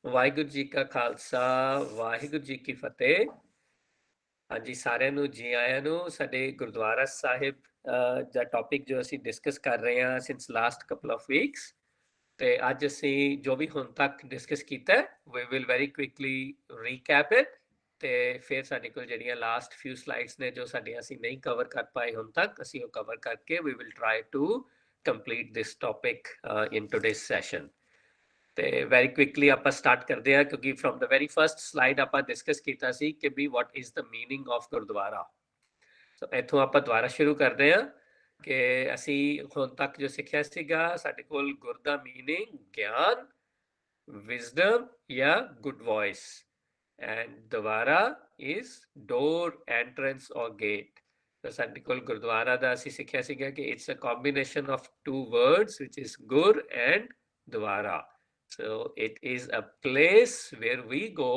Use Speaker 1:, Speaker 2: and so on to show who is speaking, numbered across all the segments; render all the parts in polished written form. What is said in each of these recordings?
Speaker 1: ਵਾਹਿਗੁਰੂ ਜੀ ਕਾ ਖਾਲਸਾ, ਵਾਹਿਗੁਰੂ ਜੀ ਕੀ ਫਤਿਹ। ਹਾਂਜੀ, ਸਾਰਿਆਂ ਨੂੰ ਜੀ ਆਇਆਂ ਨੂੰ। ਸਾਡੇ ਗੁਰਦੁਆਰਾ ਸਾਹਿਬ ਦਾ ਟੌਪਿਕ ਜੋ ਅਸੀਂ ਡਿਸਕਸ ਕਰ ਰਹੇ ਹਾਂ since last couple of weeks, ਤੇ ਅੱਜ ਅਸੀਂ ਜੋ ਵੀ ਹੁਣ ਤੱਕ ਡਿਸਕਸ ਕੀਤਾ we will very quickly recap it, ਤੇ ਫਿਰ ਸਾਡੇ ਕੋਲ ਜਿਹੜੀਆਂ ਲਾਸਟ ਫਿਊ ਸਲਾਈਡਸ ਨੇ ਜੋ ਸਾਡੀਆਂ ਅਸੀਂ ਨਹੀਂ ਕਵਰ ਕਰ ਪਾਏ ਹੁਣ ਤੱਕ, ਅਸੀਂ ਉਹ ਕਵਰ ਕਰਕੇ ਵੀ will try to complete this topic in today's session. ਤੇ ਵੈਰੀ ਕੁਇਕਲੀ ਆਪਾਂ ਸਟਾਰਟ ਕਰਦੇ ਹਾਂ, ਕਿਉਂਕਿ from the very first slide ਆਪਾਂ ਡਿਸਕਸ ਕੀਤਾ ਸੀ ਕਿ we what is the meaning of Gurdwara. So ਇੱਥੋਂ ਆਪਾਂ ਦੁਬਾਰਾ ਸ਼ੁਰੂ ਕਰਦੇ ਹਾਂ ਕਿ ਅਸੀਂ ਹੁਣ ਤੱਕ ਜੋ ਸਿੱਖਿਆ ਸੀਗਾ, ਸਾਡੇ ਕੋਲ ਗੁਰ ਦਾ ਮੀਨਿੰਗ ਗਿਆਨ, ਵਿਜ਼ਡਮ ਜਾਂ ਗੁੱਡ ਵੌਇਸ, ਐਂਡ ਦੁਆਰਾ is door, entrance or gate. ਤਾਂ ਸਾਡੇ ਕੋਲ ਗੁਰਦੁਆਰਾ ਦਾ ਅਸੀਂ ਸਿੱਖਿਆ ਸੀਗਾ ਕਿ it's a combination of two words which is ਗੁਰ ਐਂਡ ਦੁਆਰਾ. So it is a place where we go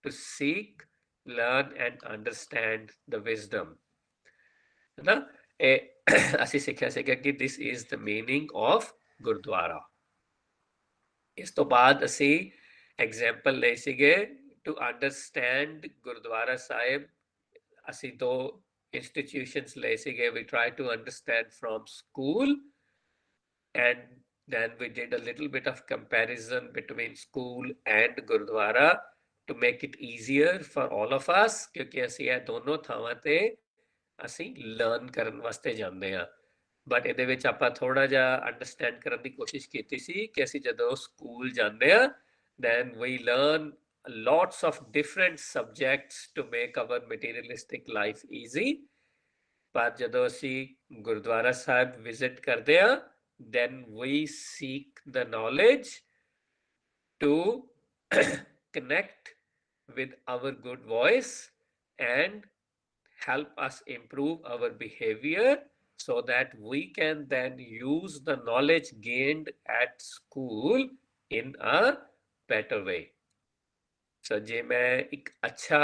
Speaker 1: to seek, learn and understand the wisdom. है ना? ਅਸੀਂ ਸਿੱਖਿਆ ਸੀਗਾ ਕਿ this is the meaning of Gurdwara. ਇਸ ਤੋਂ ਬਾਅਦ ਅਸੀਂ ਐਗਜ਼ਾਮਪਲ ਲਏ ਸੀਗੇ ਟੂ ਅੰਡਰਸਟੈਂਡ ਗੁਰਦੁਆਰਾ ਸਾਹਿਬ। ਅਸੀਂ ਦੋ institutions ਲਏ ਸੀਗੇ। We try to understand from school, and then we did a little bit of comparison between school and Gurdwara to make it easier for all of us, ਕਿਉਂਕਿ ਅਸੀਂ ਇਹ ਦੋਨੋਂ ਥਾਵਾਂ ਤੇ ਅਸੀਂ ਲਰਨ ਕਰਨ ਵਾਸਤੇ ਜਾਂਦੇ ਹਾਂ। ਬਟ ਇਹਦੇ ਵਿੱਚ ਆਪਾਂ ਥੋੜਾ ਜਿਹਾ ਅੰਡਰਸਟੈਂਡ ਕਰਨ ਦੀ ਕੋਸ਼ਿਸ਼ ਕੀਤੀ ਸੀ ਕਿ ਅਸੀਂ ਜਦੋਂ ਸਕੂਲ ਜਾਂਦੇ ਹਾਂ then we learn lots of different subjects to make our materialistic life easy. ਪਰ ਜਦੋਂ ਅਸੀਂ ਗੁਰਦੁਆਰਾ ਸਾਹਿਬ ਵਿਜ਼ਿਟ ਕਰਦੇ ਹਾਂ then we seek the knowledge to connect with our good voice and help us improve our behavior so that we can then use the knowledge gained at school in a better way. So ਜੇ ਮੈਂ ਇੱਕ ਅੱਛਾ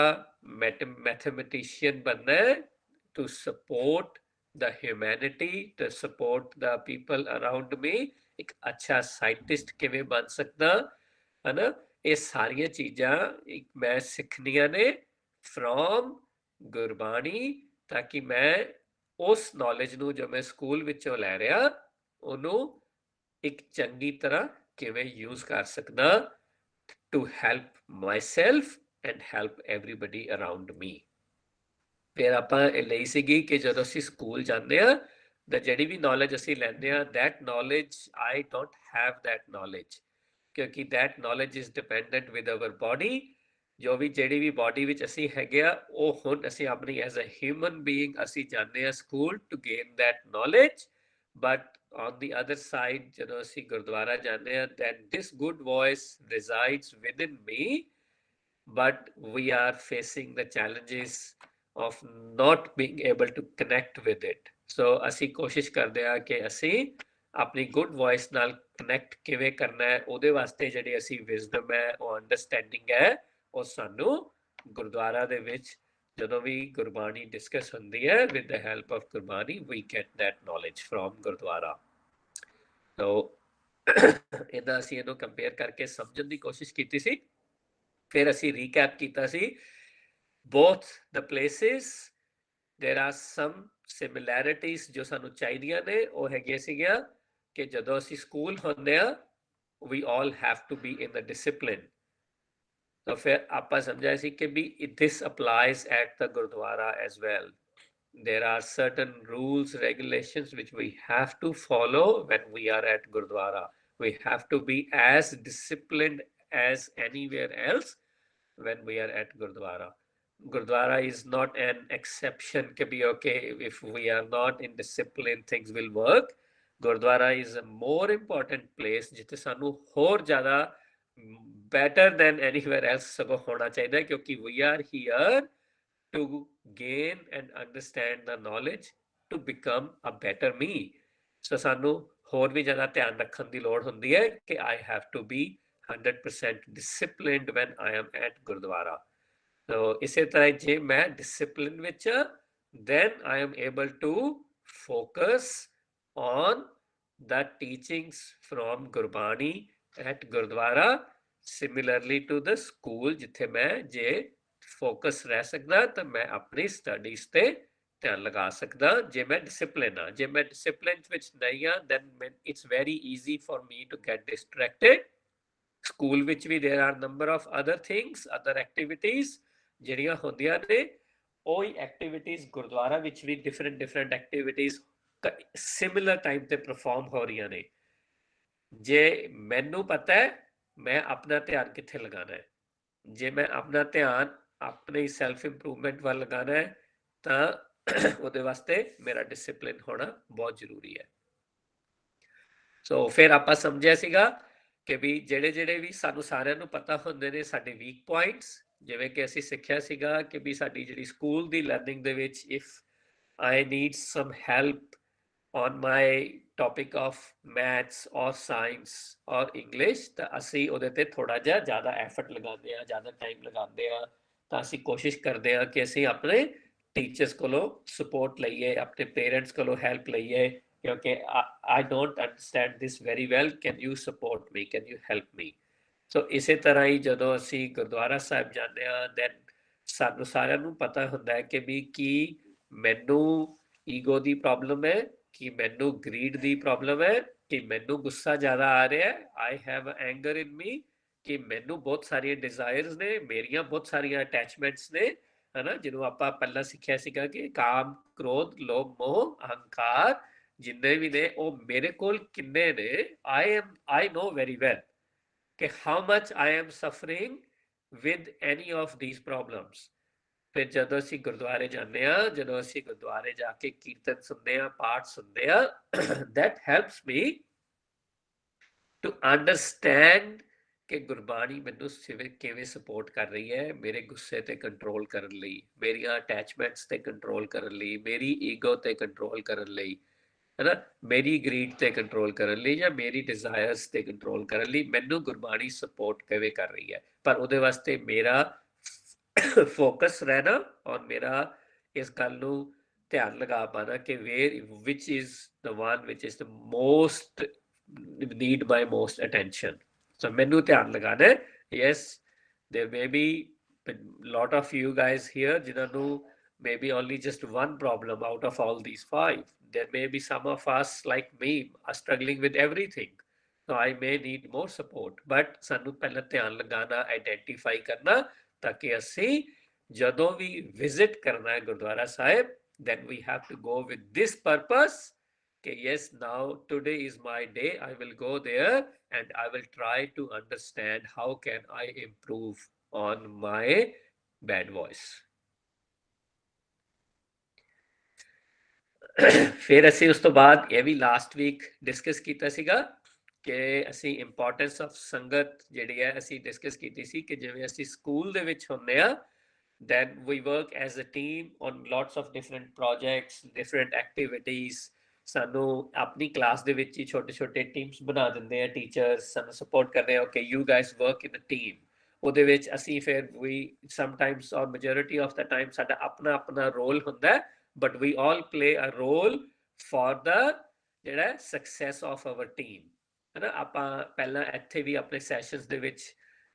Speaker 1: mathematician ਬਣਨਾ ਹੈ to support the humanity, to support the people around me, ਇੱਕ ਅੱਛਾ scientist ਕਿਵੇਂ ਬਣ ਸਕਦਾ, ਹਨਾ? ਇਹ ਸਾਰੀਆਂ ਚੀਜ਼ਾਂ ਇੱਕ ਮੈਂ ਸਿੱਖਣੀਆਂ ਨੇ from ਗੁਰਬਾਣੀ, ਤਾਂ ਕਿ ਮੈਂ ਉਸ ਨੌਲੇਜ ਨੂੰ ਜੋ ਮੈਂ ਸਕੂਲ ਵਿੱਚੋਂ ਲੈ ਰਿਹਾ ਉਹਨੂੰ ਇੱਕ ਚੰਗੀ ਤਰ੍ਹਾਂ ਕਿਵੇਂ ਯੂਜ਼ ਕਰ ਸਕਦਾ to help myself and help everybody around me. ਫਿਰ ਆਪਾਂ ਇਹ ਲਈ ਸੀਗੀ ਕਿ ਜਦੋਂ ਅਸੀਂ ਸਕੂਲ ਜਾਂਦੇ ਹਾਂ ਤਾਂ ਜਿਹੜੀ ਵੀ ਨੌਲੇਜ ਅਸੀਂ ਲੈਂਦੇ ਹਾਂ that knowledge I don't have that knowledge, ਕਿਉਂਕਿ that knowledge is dependent with our body. ਜੋ ਵੀ ਜਿਹੜੀ ਵੀ ਬਾਡੀ ਵਿੱਚ ਅਸੀਂ ਹੈਗੇ ਆ ਉਹ ਹੁਣ ਅਸੀਂ ਆਪਣੀ ਐਜ਼ ਅ ਹਿਊਮਨ ਬੀਇੰਗ ਅਸੀਂ ਜਾਂਦੇ ਹਾਂ school to gain that knowledge. But on the other side, ਜਦੋਂ ਅਸੀਂ ਗੁਰਦੁਆਰਾ ਜਾਂਦੇ ਹਾਂ then this good voice resides within me, but we are facing the challenges of not being able to connect with it. So ਅਸੀਂ ਕੋਸ਼ਿਸ਼ ਕਰਦੇ ਹਾਂ ਕਿ ਅਸੀਂ ਆਪਣੀ ਗੁੱਡ ਵੌਇਸ ਨਾਲ ਕਨੈਕਟ ਕਿਵੇਂ ਕਰਨਾ ਹੈ, ਉਹਦੇ ਵਾਸਤੇ ਜਿਹੜੀ ਅਸੀਂ ਵਿਜ਼ਡਮ ਹੈ ਉਹ ਅੰਡਰਸਟੈਂਡਿੰਗ ਹੈ ਉਹ ਸਾਨੂੰ ਗੁਰਦੁਆਰਾ ਦੇ ਵਿੱਚ ਜਦੋਂ ਵੀ ਗੁਰਬਾਣੀ ਡਿਸਕਸ ਹੁੰਦੀ ਹੈ with the help of Gurbani we get that knowledge from Gurdwara. ਸੋ ਇਹਦਾ ਅਸੀਂ ਇਹਨੂੰ ਕੰਪੇਅਰ ਕਰਕੇ ਸਮਝਣ ਦੀ ਕੋਸ਼ਿਸ਼ ਕੀਤੀ ਸੀ। ਫਿਰ ਅਸੀਂ ਰੀਕੈਪ ਕੀਤਾ ਸੀ both the places there are some similarities ਜੋ ਸਾਨੂੰ ਚਾਹੀਦੀਆਂ ਨੇ, ਉਹ ਹੈਗੀਆਂ ਸੀਗੀਆਂ ਕਿ ਜਦੋਂ ਅਸੀਂ ਸਕੂਲ ਹੁੰਦੇ ਆ we all have to be in the discipline. ਤਾਂ ਫਿਰ ਆਪਾਂ ਸਮਝਿਆ ਸੀ ਕਿ ਵੀ this applies at the Gurdwara as well. There are certain rules, regulations which we have to follow when we are at Gurdwara. We have to be as disciplined as anywhere else when we are at Gurdwara. Gurdwara is not an exception to be okay if we are not in discipline things will work. Gurdwara is a more important place ਜਿੱਥੇ ਸਾਨੂੰ ਹੋਰ ਜ਼ਿਆਦਾ better than anywhere else ਸਗੋਂ ਹੋਣਾ ਚਾਹੀਦਾ, ਕਿਉਂਕਿ we are here to gain and understand the knowledge to become a better me. So ਸਾਨੂੰ ਹੋਰ ਵੀ ਜ਼ਿਆਦਾ ਧਿਆਨ ਰੱਖਣ ਦੀ ਲੋੜ ਹੁੰਦੀ ਹੈ ਕਿ I have to be 100% disciplined when I am at Gurdwara. So ਇਸੇ ਤਰ੍ਹਾਂ ਜੇ ਮੈਂ discipline ਵਿੱਚ then I am able to focus on the teachings from Gurbani at Gurdwara similarly to the school, ਜਿੱਥੇ ਮੈਂ ਜੇ ਫੋਕਸ ਰਹਿ ਸਕਦਾ ਤਾਂ ਮੈਂ ਆਪਣੀ ਸਟੱਡੀਜ਼ ਤੇ ਧਿਆਨ ਲਗਾ ਸਕਦਾ, ਜੇ ਮੈਂ ਡਿਸਪਲਿਨ ਆ। ਜੇ ਮੈਂ ਡਿਸਪਲਿਨ ਵਿੱਚ ਨਹੀਂ ਆ, then it's very easy for me to get distracted। School ਵਿੱਚ ਵੀ there are number of other things, other activities ਜਿਹੜੀਆਂ ਹੁੰਦੀਆਂ ਨੇ। ਉਹੀ ਐਕਟੀਵਿਟੀਜ਼ ਗੁਰਦੁਆਰਾ ਵਿੱਚ ਵੀ different ਐਕਟੀਵਿਟੀਜ਼ ਸਿਮਿਲਰ ਟਾਈਮ ਤੇ ਪਰਫਾਰਮ ਹੋ ਰਹੀਆਂ ਨੇ। ਜੇ ਮੈਨੂੰ ਪਤਾ ਹੈ ਮੈਂ ਆਪਣਾ ਧਿਆਨ ਕਿੱਥੇ ਲਗਾਉਣਾ ਹੈ, ਜੇ ਮੈਂ ਆਪਣਾ ਧਿਆਨ ਆਪਣੇ ਸੈਲਫ ਇੰਪਰੂਵਮੈਂਟ ਵੱਲ ਲਗਾਉਣਾ ਹੈ ਤਾਂ ਉਹਦੇ ਵਾਸਤੇ ਮੇਰਾ ਡਿਸਪਲਿਨ ਹੋਣਾ ਬਹੁਤ ਜ਼ਰੂਰੀ ਹੈ। ਸੋ ਫਿਰ ਆਪਾਂ ਸਮਝਿਆ ਸੀਗਾ ਕਿ ਵੀ ਜਿਹੜੇ ਵੀ ਸਾਨੂੰ ਸਾਰਿਆਂ ਨੂੰ ਪਤਾ ਹੁੰਦੇ ਨੇ ਸਾਡੇ ਵੀਕ ਪੁਆਇੰਟਸ, ਜਿਵੇਂ ਕਿ ਅਸੀਂ ਸਿੱਖਿਆ ਸੀਗਾ ਕਿ ਵੀ ਸਾਡੀ ਜਿਹੜੀ ਸਕੂਲ ਦੀ ਲਰਨਿੰਗ ਦੇ ਵਿੱਚ if I need some help on my topic of maths or science or English ਤਾਂ ਅਸੀਂ ਉਹਦੇ ਤੇ ਥੋੜਾ ਜਿਹਾ ਜ਼ਿਆਦਾ ਐਫਰਟ ਲਗਾਉਂਦੇ ਆ, ਜ਼ਿਆਦਾ ਟਾਈਮ ਲਗਾਉਂਦੇ ਆ। ਤਾਂ ਅਸੀਂ ਕੋਸ਼ਿਸ਼ ਕਰਦੇ ਆ ਕਿ ਅਸੀਂ ਆਪਣੇ ਟੀਚਰਸ ਕੋਲੋਂ ਸਪੋਰਟ ਲਈਏ, ਆਪਣੇ ਪੇਰੈਂਟਸ ਕੋਲੋਂ ਹੈਲਪ ਲਈਏ, ਕਿਉਂਕਿ I don't understand this very well, can you support me, can you help me। ਸੋ ਇਸੇ ਤਰ੍ਹਾਂ ਹੀ ਜਦੋਂ ਅਸੀਂ ਗੁਰਦੁਆਰਾ ਸਾਹਿਬ ਜਾਂਦੇ ਆ ਦੈਨ ਸਾਨੂੰ ਸਾਰਿਆਂ ਨੂੰ ਪਤਾ ਹੁੰਦਾ ਹੈ ਕਿ ਵੀ ਕੀ ਮੈਨੂੰ ਈਗੋ ਦੀ ਪ੍ਰੋਬਲਮ ਹੈ, ਕਿ ਮੈਨੂੰ ਗਰੀਡ ਦੀ ਪ੍ਰੋਬਲਮ ਹੈ, ਕਿ ਮੈਨੂੰ ਗੁੱਸਾ ਜ਼ਿਆਦਾ ਆ ਰਿਹਾ ਹੈ, ਆਈ ਹੈਵ ਐਂਗਰ ਇਨ ਮੀ, ਕਿ ਮੈਨੂੰ ਬਹੁਤ ਸਾਰੀਆਂ ਡਿਜ਼ਾਇਰਸ ਨੇ, ਮੇਰੀਆਂ ਬਹੁਤ ਸਾਰੀਆਂ ਅਟੈਚਮੈਂਟਸ ਨੇ, ਹਨਾ, ਜਿਹਨੂੰ ਆਪਾਂ ਪਹਿਲਾਂ ਸਿੱਖਿਆ ਸੀਗਾ ਕਿ ਕਾਮ, ਕ੍ਰੋਧ, ਲੋਭ, ਮੋਹ, ਅਹੰਕਾਰ ਜਿੰਨੇ ਵੀ ਨੇ ਉਹ ਮੇਰੇ ਕੋਲ ਕਿੰਨੇ ਨੇ। ਆਈ ਨੋ ਵੈਰੀ ਵੈਲ ਕਿ how much I am suffering with any of these problems. ਫਿਰ ਜਦੋਂ ਅਸੀਂ ਗੁਰਦੁਆਰੇ ਜਾਂਦੇ ਆ, ਜਦੋਂ ਅਸੀਂ ਗੁਰਦੁਆਰੇ ਜਾ ਕੇ ਕੀਰਤਨ ਸੁਣਦੇ ਆ, ਪਾਠ ਸੁਣਦੇ ਆ, that helps me to understand ਕਿ ਗੁਰਬਾਣੀ ਮੈਨੂੰ ਕਿਵੇਂ ਸਪੋਰਟ ਕਰ ਰਹੀ ਹੈ ਮੇਰੇ ਗੁੱਸੇ ਤੇ ਕੰਟਰੋਲ ਕਰਨ ਲਈ, ਮੇਰੀਆਂ ਅਟੈਚਮੈਂਟਸ ਤੇ ਕੰਟਰੋਲ ਕਰਨ ਲਈ, ਮੇਰੀ ਈਗੋ ਤੇ ਕੰਟਰੋਲ ਕਰਨ ਲਈ, ਹੈਨਾ, ਮੇਰੀ ਗਰੀਡ ਤੇ ਕੰਟਰੋਲ ਕਰਨ ਲਈ ਜਾਂ ਮੇਰੀ ਡਿਜ਼ਾਇਰਸ ਤੇ ਕੰਟਰੋਲ ਕਰਨ ਲਈ ਮੈਨੂੰ ਗੁਰਬਾਣੀ ਸਪੋਰਟ ਕਿਵੇਂ ਕਰ ਰਹੀ ਹੈ। ਪਰ ਉਹਦੇ ਵਾਸਤੇ ਮੇਰਾ ਫੋਕਸ ਰਹਿਣਾ ਔਰ ਮੇਰਾ ਇਸ ਗੱਲ ਨੂੰ ਧਿਆਨ ਲਗਾ ਪਾਣਾ ਕਿ which is the one which is the most need my most attention। so ਮੈਨੂੰ ਧਿਆਨ ਲਗਾਣਾ ਹੈ। yes, there may be a lot of you guys here ਜਿਨ੍ਹਾਂ ਨੂੰ maybe only just one problem out of all these 5, there may be some of us like me are struggling with everything, so I may need more support, but ਸਾਨੂੰ ਪਹਿਲਾਂ ਧਿਆਨ ਲਗਾਣਾ, identify ਕਰਨਾ, ਤਾਂ ਕਿ ਅਸੀਂ ਜਦੋਂ ਵੀ ਵਿਜ਼ਿਟ ਕਰਨਾ ਹੈ ਗੁਰਦੁਆਰਾ ਸਾਹਿਬ then we have to go with this purpose ਕਿ yes, now today is my day, I will go there and I will try to understand how can I improve on my bad voice। ਫਿਰ ਅਸੀਂ ਉਸ ਤੋਂ ਬਾਅਦ ਇਹ ਵੀ last week discuss ਕੀਤਾ ਸੀਗਾ ਕਿ ਅਸੀਂ ਇੰਪੋਰਟੈਂਸ ਆਫ ਸੰਗਤ ਜਿਹੜੀ ਹੈ ਅਸੀਂ ਡਿਸਕਸ ਕੀਤੀ ਸੀ ਕਿ ਜਿਵੇਂ ਅਸੀਂ ਸਕੂਲ ਦੇ ਵਿੱਚ ਹੁੰਦੇ ਆ then we work as a team on lots of different projects, different activities। ਸਾਨੂੰ ਆਪਣੀ ਕਲਾਸ ਦੇ ਵਿੱਚ ਹੀ ਛੋਟੇ ਛੋਟੇ ਟੀਮਸ ਬਣਾ ਦਿੰਦੇ ਆ ਟੀਚਰਸ, ਸਾਨੂੰ ਸਪੋਰਟ ਕਰਦੇ ਆ okay you guys work in a team. ਉਹਦੇ ਵਿੱਚ ਅਸੀਂ ਫਿਰ ਵੀ sometimes or majority of the time ਸਾਡਾ ਆਪਣਾ ਆਪਣਾ ਰੋਲ ਹੁੰਦਾ, but we all play a role for the ਜਿਹੜਾ ਸਕਸੈਸ ਆਫ ਆਵਰ ਟੀਮ, ਹੈ ਨਾ। ਆਪਾਂ ਪਹਿਲਾਂ ਇੱਥੇ ਵੀ ਆਪਣੇ ਸੈਸ਼ਨਸ ਦੇ ਵਿੱਚ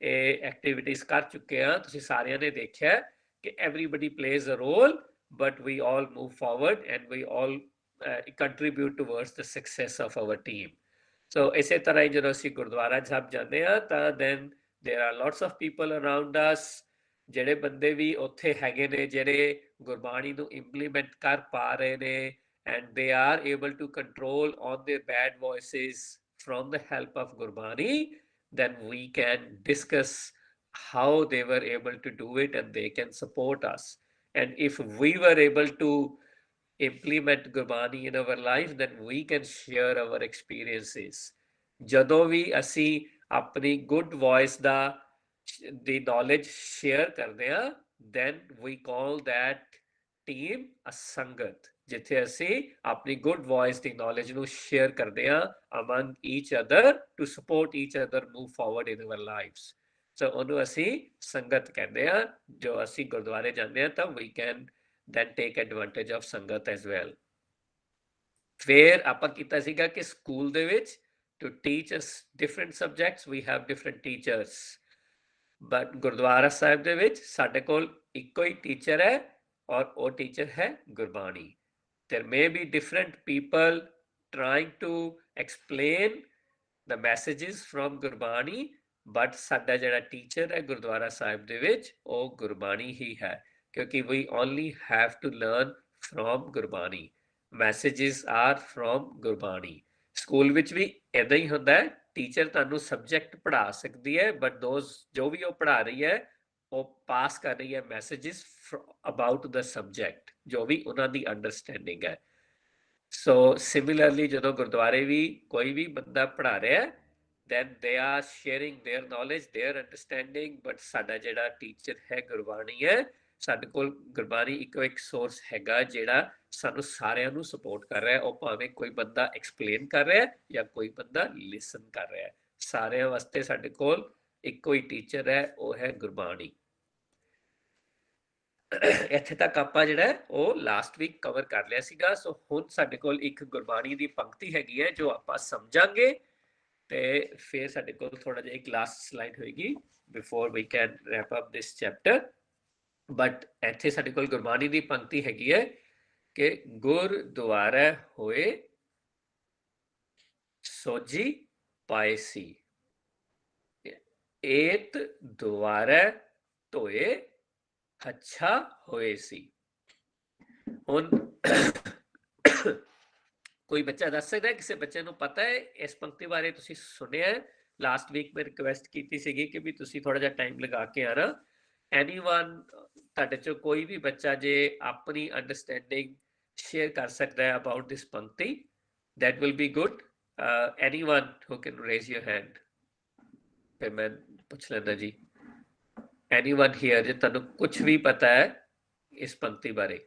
Speaker 1: ਇਹ ਐਕਟੀਵਿਟੀਜ਼ ਕਰ ਚੁੱਕੇ ਆ, ਤੁਸੀਂ ਸਾਰਿਆਂ ਨੇ ਦੇਖਿਆ ਕਿ everybody plays a role but we all move forward and we all contribute towards the success of our team। so ਇਸੇ ਤਰ੍ਹਾਂ ਹੀ ਜਦੋਂ ਅਸੀਂ ਗੁਰਦੁਆਰਾ ਸਾਹਿਬ ਜਾਂਦੇ ਆ ਤਾਂ then there are lots of people around us, ਜਿਹੜੇ ਬੰਦੇ ਵੀ ਉੱਥੇ ਹੈਗੇ ਨੇ ਜਿਹੜੇ ਗੁਰਬਾਣੀ ਨੂੰ ਇੰਪਲੀਮੈਂਟ ਕਰ ਪਾ ਰਹੇ ਨੇ and they are able to control on their bad voices from the help of Gurbani, then we can discuss how they were able to do it and they can support us। and if we were able to implement Gurbani in our life then we can share our experiences। ਜਦੋਂ ਵੀ ਅਸੀਂ ਆਪਣੀ good voice ਦੀ knowledge share ਕਰਦੇ ਆ then we call that team a ਸੰਗਤ, ਜਿੱਥੇ ਅਸੀਂ ਆਪਣੀ good voice ਦੀ knowledge ਨੂੰ share ਕਰਦੇ ਆ among each other to support each other move forward in our lives। so ਉਹਨੂੰ ਅਸੀਂ ਸੰਗਤ ਕਹਿੰਦੇ ਆ। ਜੋ ਅਸੀਂ ਗੁਰਦੁਆਰੇ ਜਾਂਦੇ ਆ ਤਾਂ we can then take advantage of ਸੰਗਤ as well। ਫਿਰ ਆਪਾਂ ਕੀਤਾ ਸੀਗਾ ਕਿ ਸਕੂਲ ਦੇ ਵਿੱਚ to teach us different subjects, we have different teachers. But Gurdwara ਸਾਹਿਬ ਦੇ ਵਿੱਚ ਸਾਡੇ ਕੋਲ ਇੱਕੋ ਹੀ ਟੀਚਰ ਹੈ ਔਰ ਉਹ ਟੀਚਰ ਹੈ Gurbani. There may be different people trying to explain the messages from Gurbani, but ਸਾਡਾ ਜਿਹੜਾ ਟੀਚਰ ਹੈ ਗੁਰਦੁਆਰਾ ਸਾਹਿਬ ਦੇ ਵਿੱਚ ਉਹ ਗੁਰਬਾਣੀ ਹੀ ਹੈ, ਕਿਉਂਕਿ we only have to learn from Gurbani. Messages are from Gurbani. School ਵਿੱਚ ਵੀ ਏਦਾਂ ਹੀ ਹੁੰਦਾ ਹੈ, ਟੀਚਰ ਤੁਹਾਨੂੰ ਸਬਜੈਕਟ ਪੜ੍ਹਾ ਸਕਦੀ ਹੈ, ਬਟ ਦੋਜ਼ ਜੋ ਵੀ ਉਹ ਪੜ੍ਹਾ ਰਹੀ ਹੈ ਉਹ ਪਾਸ ਕਰ ਰਹੀ ਹੈ ਮੈਸੇजेस ਅਬਾਊਟ ਦ ਸਬਜੈਕਟ, ਜੋ ਵੀ ਉਹਨਾਂ ਦੀ ਅੰਡਰਸਟੈਂਡਿੰਗ ਹੈ. ਸੋ ਸਿਮਿਲਰਲੀ ਜਦੋਂ ਗੁਰਦੁਆਰੇ ਵੀ ਕੋਈ ਵੀ ਬੰਦਾ ਪੜ੍ਹਾ ਰਿਹਾ ਹੈ, then they are sharing their knowledge, their understanding, but ਸਾਡਾ ਜਿਹੜਾ ਟੀਚਰ ਹੈ ਗੁਰਬਾਣੀ ਹੈ, ਸਾਡੇ ਕੋਲ ਗੁਰਬਾਣੀ ਇੱਕੋ ਇੱਕ ਸੋਰਸ ਹੈਗਾ ਜਿਹੜਾ ਸਾਨੂੰ ਸਾਰਿਆਂ ਨੂੰ ਸਪੋਰਟ ਕਰ ਰਿਹਾ ਹੈ. ਉਹ ਭਾਵੇਂ ਕੋਈ ਬੰਦਾ ਐਕਸਪਲੇਨ ਕਰ ਰਿਹਾ ਹੈ ਜਾਂ ਕੋਈ ਬੰਦਾ ਲਿਸਨ ਕਰ ਰਿਹਾ ਹੈ, ਸਾਰਿਆਂ ਵਾਸਤੇ ਸਾਡੇ ਕੋਲ ਇੱਕੋ ਹੀ ਟੀਚਰ ਹੈ, ਉਹ ਹੈ ਗੁਰਬਾਣੀ. ਇੱਥੇ ਤੱਕ ਆਪਾਂ ਜਿਹੜਾ ਉਹ ਲਾਸਟ ਵੀਕ ਕਵਰ ਕਰ ਲਿਆ ਸੀਗਾ. ਸੋ ਹੁਣ ਸਾਡੇ ਕੋਲ ਇੱਕ ਗੁਰਬਾਣੀ ਦੀ ਪੰਕਤੀ ਹੈਗੀ ਹੈ ਜੋ ਆਪਾਂ ਸਮਝਾਂਗੇ, ਤੇ ਫਿਰ ਸਾਡੇ ਕੋਲ ਥੋੜਾ ਜਿਹਾ ਇੱਕ ਲਾਸਟ ਸਲਾਈਡ ਹੋਏਗੀ before we can wrap up this chapter. But ਇੱਥੇ ਸਾਡੇ ਕੋਲ ਗੁਰਬਾਣੀ ਦੀ ਪੰਕਤੀ ਹੈਗੀ ਹੈ ਕਿ ਗੁਰਦੁਆਰਾ ਹੋਏ ਸੋਝੀ ਪਾਇਸੀ, ਏਤ ਦੁਆਰਾ ਧੋਏ ਅੱਛਾ ਹੋਏ ਸੀ. ਹੁਣ ਕੋਈ ਬੱਚਾ ਦੱਸ ਸਕਦਾ, ਕਿਸੇ ਬੱਚੇ ਨੂੰ ਪਤਾ ਹੈ ਇਸ ਪੰਕਤੀ ਬਾਰੇ? ਤੁਸੀਂ ਸੁਣਿਆ? ਲਾਸਟ ਵੀਕ ਮੈਂ ਰਿਕੁਐਸਟ ਕੀਤੀ ਸੀਗੀ ਕਿ ਵੀ ਤੁਸੀਂ ਥੋੜਾ ਜਿਹਾ ਟਾਈਮ ਲਗਾ ਕੇ ਆਣਾ. ਐਨੀਵਨ ਤੁਹਾਡੇ ਚੋਂ ਕੋਈ ਵੀ ਬੱਚਾ ਜੇ ਆਪਣੀ ਅੰਡਰਸਟੈਂਡਿੰਗ ਸ਼ੇਅਰ ਕਰ ਸਕਦਾ ਹੈ ਅਬਾਊਟ ਦਿਸ ਪੰਕਤੀ, that will be good. Anyone who can raise your hand. ਫਿਰ ਮੈਂ ਪੁੱਛ ਲੈਂਦਾ ਜੀ, anyone here ਜੇ ਤੁਹਾਨੂੰ ਕੁਝ ਵੀ ਪਤਾ ਹੈ ਇਸ ਪੰਕਤੀ ਬਾਰੇ?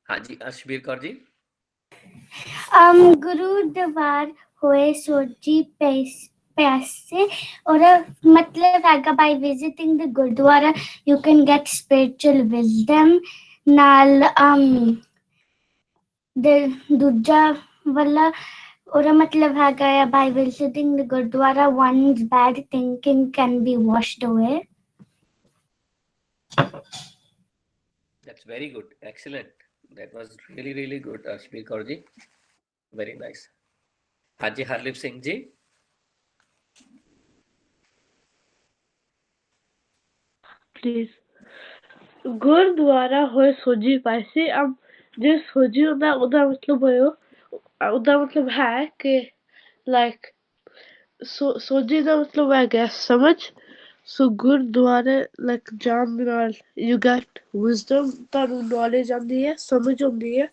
Speaker 1: ਹਾਂਜੀ ਅਸ਼ਬੀਰ ਕੌਰ ਜੀ.
Speaker 2: ਗੁਰੂਦਵਾਰ ਹੋਏ ਸੋਝੀ ਪੈਸੇ, ਉਹਦਾ ਮਤਲਬ ਹੈਗਾ by visiting the Gurdwara you can get spiritual wisdom. ਨਾਲ ਦੂਜਾ ਵਾਲਾ ਉਹਦਾ ਮਤਲਬ ਹੈਗਾ ਆ by visiting the Gurdwara one's bad thinking can be washed away.
Speaker 1: That's very good, excellent. That was really really good Ashbir Kaur ji, very nice. Haji Harlip Singh ji.
Speaker 3: Please. Gurdwara ਹੋਏ ਸੋਝੀ ਪਾਇਸੀ. ਜੇ ਸੋਝੀ ਉਹਦਾ ਮਤਲਬ ਹੋਇਆ, ਉਹਦਾ ਮਤਲਬ ਹੈ ਕਿ ਲਾਈਕ ਸੋਝੀ ਦਾ ਮਤਲਬ ਹੈਗਾ ਸਮਝ. ਸੋ ਗੁਰਦੁਆਰੇ ਲਾਈਕ ਜਾਣ ਦੇ ਨਾਲ ਯੂ ਗੈਟ ਵਿਜ਼ਡਮ, ਤੁਹਾਨੂੰ ਨੌਲੇਜ ਆਉਂਦੀ ਹੈ, ਸਮਝ ਆਉਂਦੀ ਹੈ.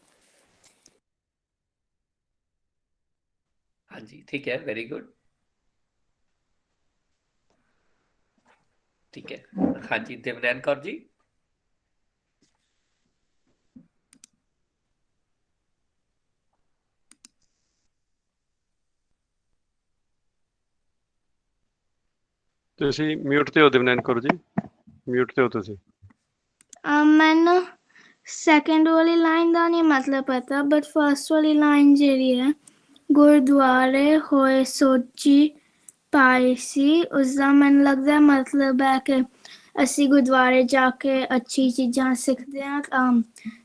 Speaker 1: ਹਾਂਜੀ ਠੀਕ ਹੈ, ਵੈਰੀ ਗੁੱਡ, ਠੀਕ ਹੈ. ਹਾਂਜੀ ਦੇਵਨੈਨ ਕੌਰ ਜੀ.
Speaker 4: ਤੁਸੀਂ ਮਿਊਟ ਤੇ ਹੋ ਦੇਵਨੈਨ ਕੌਰ ਜੀ, ਮਿਊਟ ਤੇ ਹੋ ਤੁਸੀਂ.
Speaker 2: ਮੈਨੂੰ ਸੈਕਿੰਡ ਵਾਲੀ ਲਾਈਨ ਦਾ ਨਹੀਂ ਮਤਲਬ ਪਤਾ, ਬਟ ਫਸਟ ਵਾਲੀ ਲਾਈਨ ਜਿਹੜੀ ਹੈ ਗੁਰਦੁਆਰੇ ਹੋਏ ਸੋਝੀ ਪਾਇਸੀ, ਉਸਦਾ ਮੈਨੂੰ ਲੱਗਦਾ ਮਤਲਬ ਹੈ ਕਿ ਅਸੀਂ ਗੁਰਦੁਆਰੇ ਜਾ ਕੇ ਅੱਛੀ ਚੀਜ਼ਾਂ ਸਿੱਖਦੇ ਹਾਂ,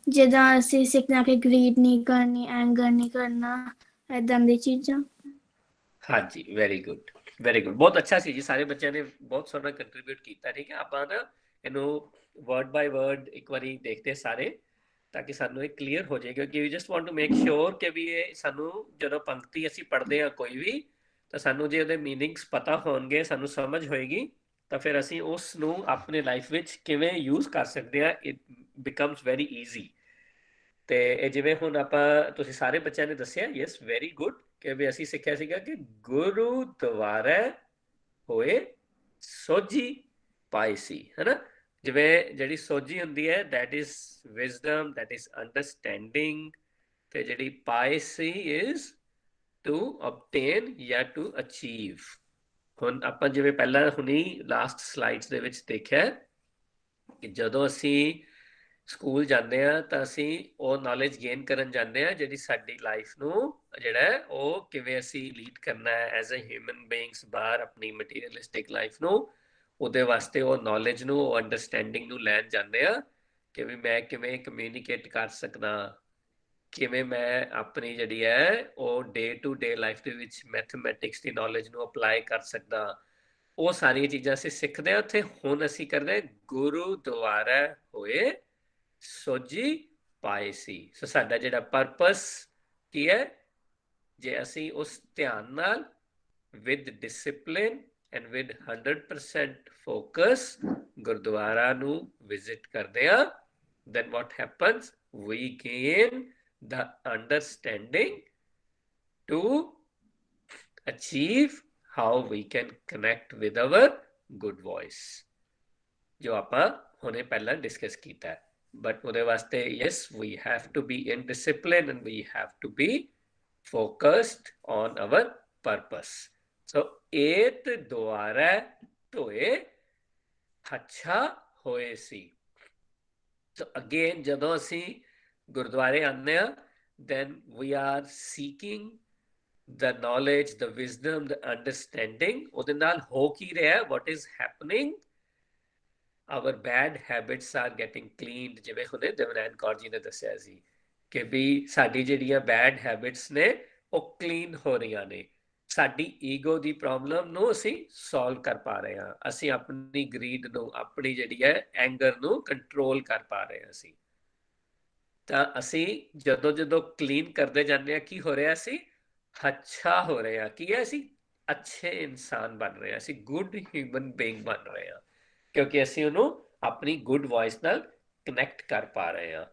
Speaker 2: ਜਿੱਦਾਂ ਅਸੀਂ ਸਿੱਖਦੇ ਹਾਂ ਕਿ ਗਰੀਡ ਨਹੀਂ ਕਰਨੀ, ਐਂਗਰ ਨਹੀਂ ਕਰਨਾ, ਏਦਾਂ ਦੀ ਚੀਜ਼ਾਂ.
Speaker 1: ਹਾਂਜੀ ਵੈਰੀ ਗੁੱਡ, ਵੈਰੀ ਗੁੱਡ, ਬਹੁਤ ਅੱਛਾ ਸੀ ਜੀ. ਸਾਰੇ ਬੱਚਿਆਂ ਨੇ ਬਹੁਤ ਸੋਹਣਾ ਕੰਟਰੀਬਿਊਟ ਕੀਤਾ. ਠੀਕ ਹੈ, ਆਪਾਂ ਨਾ ਇਹਨੂੰ ਵਰਡ ਬਾਈ ਵਰਡ ਇੱਕ ਵਾਰੀ ਦੇਖਦੇ ਸਾਰੇ, ਤਾਂ ਕਿ ਸਾਨੂੰ ਇਹ ਕਲੀਅਰ ਹੋ ਜਾਏ, ਕਿਉਂਕਿ we just want to make sure ਕਿ ਵੀ ਇਹ ਸਾਨੂੰ ਜਦੋਂ ਪੰਕਤੀ ਅਸੀਂ ਪੜ੍ਹਦੇ ਹਾਂ ਕੋਈ ਵੀ, ਤਾਂ ਸਾਨੂੰ ਜੇ ਉਹਦੇ ਮੀਨਿੰਗਸ ਪਤਾ ਹੋਣਗੇ, ਸਾਨੂੰ ਸਮਝ ਹੋਏਗੀ, ਤਾਂ ਫਿਰ ਅਸੀਂ ਉਸ ਨੂੰ ਆਪਣੇ ਲਾਈਫ ਵਿੱਚ ਕਿਵੇਂ ਯੂਜ਼ ਕਰ ਸਕਦੇ ਹਾਂ. It becomes very easy. ਤੇ ਇਹ ਜਿਵੇਂ ਹੁਣ ਆਪਾਂ ਤੁਸੀਂ ਸਾਰੇ ਬੱਚਿਆਂ ਨੇ ਦੱਸਿਆ, ਯੈਸ ਵੈਰੀ ਗੁੱਡ, ਕਿ ਵੀ ਅਸੀਂ ਸਿੱਖਿਆ ਸੀਗਾ ਕਿ ਗੁਰਦੁਆਰਾ ਹੋਏ ਸੋਝੀ ਪਾਇਸੀ, ਹੈ ਨਾ. ਜਿਵੇਂ ਜਿਹੜੀ ਸੋਝੀ ਹੁੰਦੀ ਹੈ that is wisdom, that is understanding, ਤੇ ਜਿਹੜੀ ਪਾਇਸੀ ਇਜ਼ ਟੂ obtain ਜਾਂ ਟੂ ਅਚੀਵ. ਹੁਣ ਆਪਾਂ ਜਿਵੇਂ ਪਹਿਲਾਂ ਹੁਣੀ ਲਾਸਟ ਸਲਾਈਡਸ ਦੇ ਵਿੱਚ ਦੇਖਿਆ ਕਿ ਜਦੋਂ ਅਸੀਂ ਸਕੂਲ ਜਾਂਦੇ ਆ ਤਾਂ ਅਸੀਂ ਉਹ ਨੌਲੇਜ ਗੇਨ ਕਰਨ ਜਾਂਦੇ ਆ ਜਿਹੜੀ ਸਾਡੀ ਲਾਈਫ ਨੂੰ ਜਿਹੜਾ ਹੈ ਉਹ ਕਿਵੇਂ ਅਸੀਂ ਲੀਡ ਕਰਨਾ ਹੈ ਐਜ਼ ਅ ਹਿਊਮਨ ਬੀਇੰਗਸ ਬਾਹਰ ਆਪਣੀ ਮਟੀਰੀਅਲਿਸਟਿਕ ਲਾਈਫ ਨੂੰ ਉਹਦੇ ਵਾਸਤੇ ਉਹ ਨੌਲੇਜ ਨੂੰ ਉਹ ਅੰਡਰਸਟੈਂਡਿੰਗ ਨੂੰ ਲੈਣ ਜਾਂਦੇ ਆ ਕਿ ਵੀ ਮੈਂ ਕਿਵੇਂ ਕਮਿਊਨੀਕੇਟ ਕਰ ਸਕਦਾ ਕਿਵੇਂ ਮੈਂ ਆਪਣੀ ਜਿਹੜੀ ਹੈ ਉਹ ਡੇ ਟੂ ਡੇ ਲਾਈਫ ਦੇ ਵਿੱਚ ਮੈਥਮੈਟਿਕਸ ਦੀ ਨੌਲੇਜ ਨੂੰ ਅਪਲਾਈ ਕਰ ਸਕਦਾ ਉਹ ਸਾਰੀਆਂ ਚੀਜ਼ਾਂ ਅਸੀਂ ਸਿੱਖਦੇ ਹਾਂ ਉੱਥੇ ਹੁਣ ਅਸੀਂ ਕਰਦੇ ਗੁਰੂ ਦੁਆਰਾ ਹੋਏ ਸੋਝੀ ਪਾਏ ਸੀ ਸੋ ਸਾਡਾ ਜਿਹੜਾ ਪਰਪਸ ਕੀ ਹੈ ਜੇ ਅਸੀਂ ਉਸ ਧਿਆਨ ਨਾਲ with discipline and with 100% focus Gurdwara ਨੂੰ ਵਿਜ਼ਿਟ ਕਰਦੇ ਆ then what happens we gain the understanding to achieve how we can connect with our good voice ਜੋ ਆਪਾਂ ਹੁਣੇ ਪਹਿਲਾਂ ਡਿਸਕਸ ਕੀਤਾ ਹੈ but ਉਹਦੇ ਵਾਸਤੇ yes we have to be in discipline and we have to be focused on our purpose so ਏਤ ਦੁਆਰਾ ਧੋਏ ਅੱਛਾ ਹੋਏ ਸੀ so again ਜਦੋਂ ਅਸੀਂ ਗੁਰਦੁਆਰੇ ਆਉਂਦੇ ਆ then we are seeking the knowledge the wisdom the understanding ਉਹਦੇ ਨਾਲ ਹੋ ਕੀ ਰਿਹਾ what is happening our bad habits are getting cleaned ਜਿਵੇਂ ਹੁਣੇ ਦੇਵਨੈਨ ਕੌਰ ਜੀ ਨੇ ਦੱਸਿਆ ਸੀ ਕਿ ਵੀ ਸਾਡੀ ਜਿਹੜੀਆਂ bad habits ਨੇ ਉਹ ਕਲੀਨ ਹੋ ਰਹੀਆਂ ਨੇ ਸਾਡੀ ਈਗੋ ਦੀ ਪ੍ਰੋਬਲਮ ਨੂੰ ਅਸੀਂ ਸੋਲਵ ਕਰ ਪਾ ਰਹੇ ਹਾਂ ਅਸੀਂ ਆਪਣੀ ਗਰੀਡ ਨੂੰ ਆਪਣੀ ਜਿਹੜੀ ਹੈ ਐਂਗਰ ਨੂੰ ਕੰਟਰੋਲ ਕਰ ਪਾ ਰਹੇ ਹਾਂ ਅਸੀਂ ਤਾਂ ਅਸੀਂ ਜਦੋਂ ਕਲੀਨ ਕਰਦੇ ਜਾਂਦੇ ਹਾਂ ਕੀ ਹੋ ਰਿਹਾ ਸੀ ਅੱਛਾ ਹੋ ਰਿਹਾ ਕੀ ਹੈ ਅਸੀਂ ਅੱਛੇ ਇਨਸਾਨ ਬਣ ਰਹੇ ਹਾਂ ਅਸੀਂ ਗੁੱਡ ਹਿਊਮਨ ਬੀਇੰਗ ਬਣ ਰਹੇ ਹਾਂ ਕਿਉਂਕਿ ਅਸੀਂ ਉਹਨੂੰ ਆਪਣੀ ਗੁੱਡ ਵੌਇਸ ਨਾਲ ਕਨੈਕਟ ਕਰ ਪਾ ਰਹੇ ਹਾਂ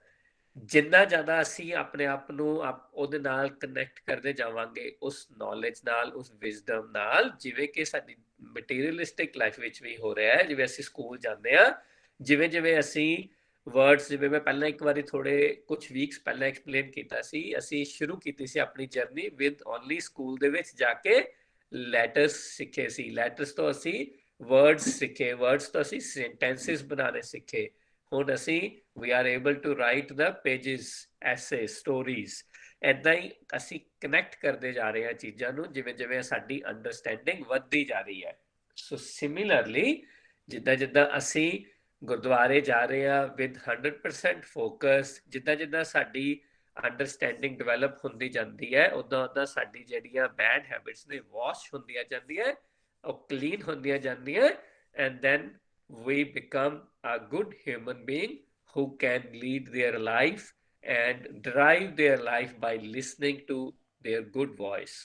Speaker 1: ਜਿੰਨਾ ਜ਼ਿਆਦਾ ਅਸੀਂ ਆਪਣੇ ਆਪ ਨੂੰ ਉਹਦੇ ਨਾਲ ਕਨੈਕਟ ਕਰਦੇ ਜਾਵਾਂਗੇ ਉਸ ਨੌਲੇਜ ਨਾਲ ਉਸ ਵਿਜ਼ਡਮ ਨਾਲ ਜਿਵੇਂ ਕਿ ਸਾਡੀ ਮਟੀਰੀਅਲਿਸਟਿਕ ਲਾਈਫ ਵਿੱਚ ਵੀ ਹੋ ਰਿਹਾ ਹੈ ਜਿਵੇਂ ਅਸੀਂ ਸਕੂਲ ਜਾਂਦੇ ਆ ਜਿਵੇਂ ਅਸੀਂ ਵਰਡਸ ਜਿਵੇਂ ਮੈਂ ਪਹਿਲਾਂ ਇੱਕ ਵਾਰੀ ਥੋੜੇ ਕੁਝ ਵੀਕਸ ਪਹਿਲਾਂ ਐਕਸਪਲੇਨ ਕੀਤਾ ਸੀ ਅਸੀਂ ਸ਼ੁਰੂ ਕੀਤੀ ਸੀ ਆਪਣੀ ਜਰਨੀ ਵਿਦ ਓਨਲੀ ਸਕੂਲ ਦੇ ਵਿੱਚ ਜਾ ਕੇ ਲੈਟਰਸ ਸਿੱਖੇ ਸੀ ਲੈਟਰਸ ਤੋਂ ਅਸੀਂ ਵਰਡਸ ਸਿੱਖੇ ਵਰਡਸ ਤੋਂ ਅਸੀਂ ਸੈਂਟੈਂਸਸ ਬਣਾਉਣੇ ਸਿੱਖੇ ਹੁਣ ਅਸੀਂ we are able to write the pages essays stories ਏਦਾਂ ਹੀ ਅਸੀਂ ਕਨੈਕਟ ਕਰਦੇ ਜਾ ਰਹੇ ਹਾਂ ਚੀਜ਼ਾਂ ਨੂੰ ਜਿਵੇਂ ਸਾਡੀ ਅੰਡਰਸਟੈਂਡਿੰਗ ਵੱਧਦੀ ਜਾ ਰਹੀ ਹੈ ਸੋ ਸਿਮਿਲਰਲੀ ਜਿੱਦਾਂ ਅਸੀਂ ਗੁਰਦੁਆਰੇ ਜਾ ਰਹੇ ਹਾਂ ਵਿਦ 100% ਫੋਕਸ ਜਿੱਦਾਂ ਸਾਡੀ ਅੰਡਰਸਟੈਂਡਿੰਗ ਡਿਵੈਲਪ ਹੁੰਦੀ ਜਾਂਦੀ ਹੈ ਉਦਾਂ ਸਾਡੀ ਜਿਹੜੀਆਂ ਬੈਡ ਹੈਬਿਟਸ ਨੇ ਵਾਸ਼ ਹੁੰਦੀਆਂ ਜਾਂਦੀਆਂ ਉਹ ਕਲੀਨ ਹੁੰਦੀਆਂ ਜਾਂਦੀਆਂ and then we become a good human being who can lead their life and drive their life by listening to their good voice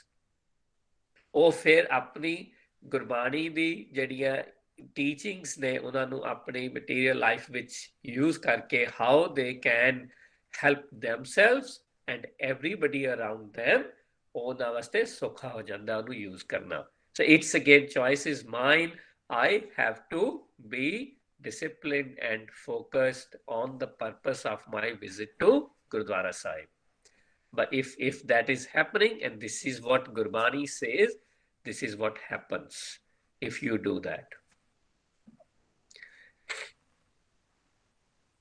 Speaker 1: ਉਹ ਫਿਰ ਆਪਣੀ ਗੁਰਬਾਣੀ ਦੀ ਜਿਹੜੀਆਂ ਟੀਚਿੰਗਸ ਨੇ ਉਹਨਾਂ ਨੂੰ ਆਪਣੀ ਮਟੀਰੀਅਲ ਲਾਈਫ ਵਿੱਚ ਯੂਜ਼ ਕਰਕੇ how they can help themselves and everybody around them ਉਹਨਾਂ ਵਾਸਤੇ ਸੌਖਾ ਹੋ ਜਾਂਦਾ ਉਹਨੂੰ ਯੂਜ਼ ਕਰਨਾ so it's again choice is mine I have to be disciplined and focused on the purpose of my visit to Gurdwara Sahib. But if that is happening, and this is what Gurbani says, this is what happens if you do that.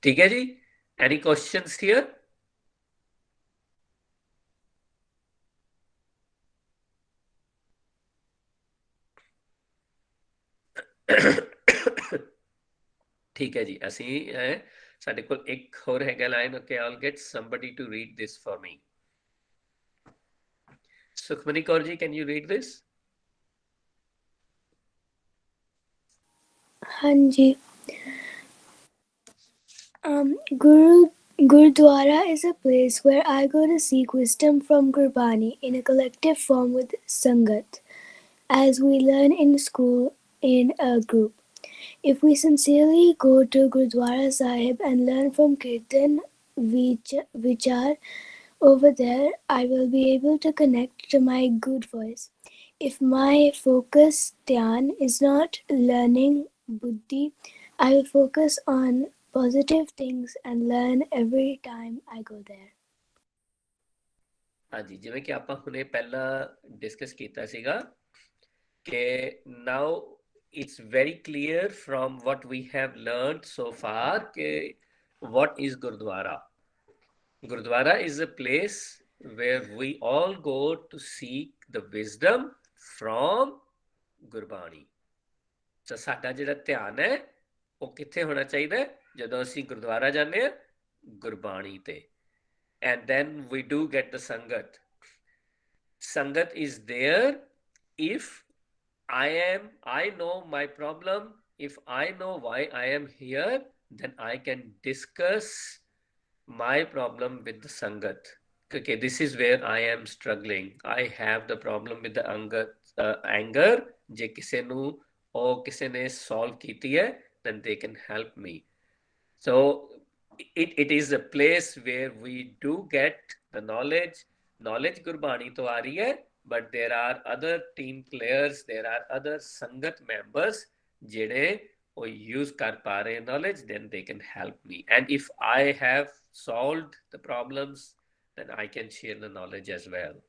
Speaker 1: ठीक है जी? Any questions here? ठीक है जी ਅਸੀਂ ਸਾਡੇ ਕੋਲ ਇੱਕ ਹੋਰ ਹੈਗਾ line okay all get somebody to read this for me Sukhmani Kaur ji can you read this
Speaker 2: ਹਾਂਜੀ Gurudwara is a place where I go to seek wisdom from Gurbani in a collective form with Sangat as we learn in school in a group. If we sincerely go to Gurdwara Sahib and learn from Kirtan Vichar over there, I will be able to connect to my good voice. If my focus, dhyan, is not learning buddhi, I will focus on positive things and learn every time I go there.
Speaker 1: ਹਾਂਜੀ ਜਿਵੇਂ ਕਿ ਆਪਾਂ ਹੁਣੇ ਪਹਿਲਾਂ discuss ਕੀਤਾ ਸੀਗਾ ਕਿ now it's very clear from what we have learned so far कि what is Gurdwara? Gurdwara is a place where we all go to seek the wisdom from Gurbani. So ਸਾਡਾ ਜਿਹੜਾ ਧਿਆਨ ਹੈ ਉਹ ਕਿੱਥੇ ਹੋਣਾ ਚਾਹੀਦਾ ਹੈ? ਜਦੋਂ ਅਸੀਂ ਗੁਰਦੁਆਰਾ ਜਾਂਦੇ ਹਾਂ ਗੁਰਬਾਣੀ ਤੇ, and then we do get the sangat. Sangat is there if I know my problem, if I know why I am here, then I can discuss my problem with the sangat. Okay, this is where I am struggling. I have the problem with the anger. Je kise nu or kise ne solve kiti hai, then they can help me. So it is a place where we do get the knowledge. Knowledge Gurbani to aa rahi hai, but there are other team players, there are other sangat members ਜਿਹੜੇ ਉਹ use ਕਰ ਪਾ ਰਹੇ knowledge, then they can help me. And if I have solved the problems, then I can share the knowledge as well.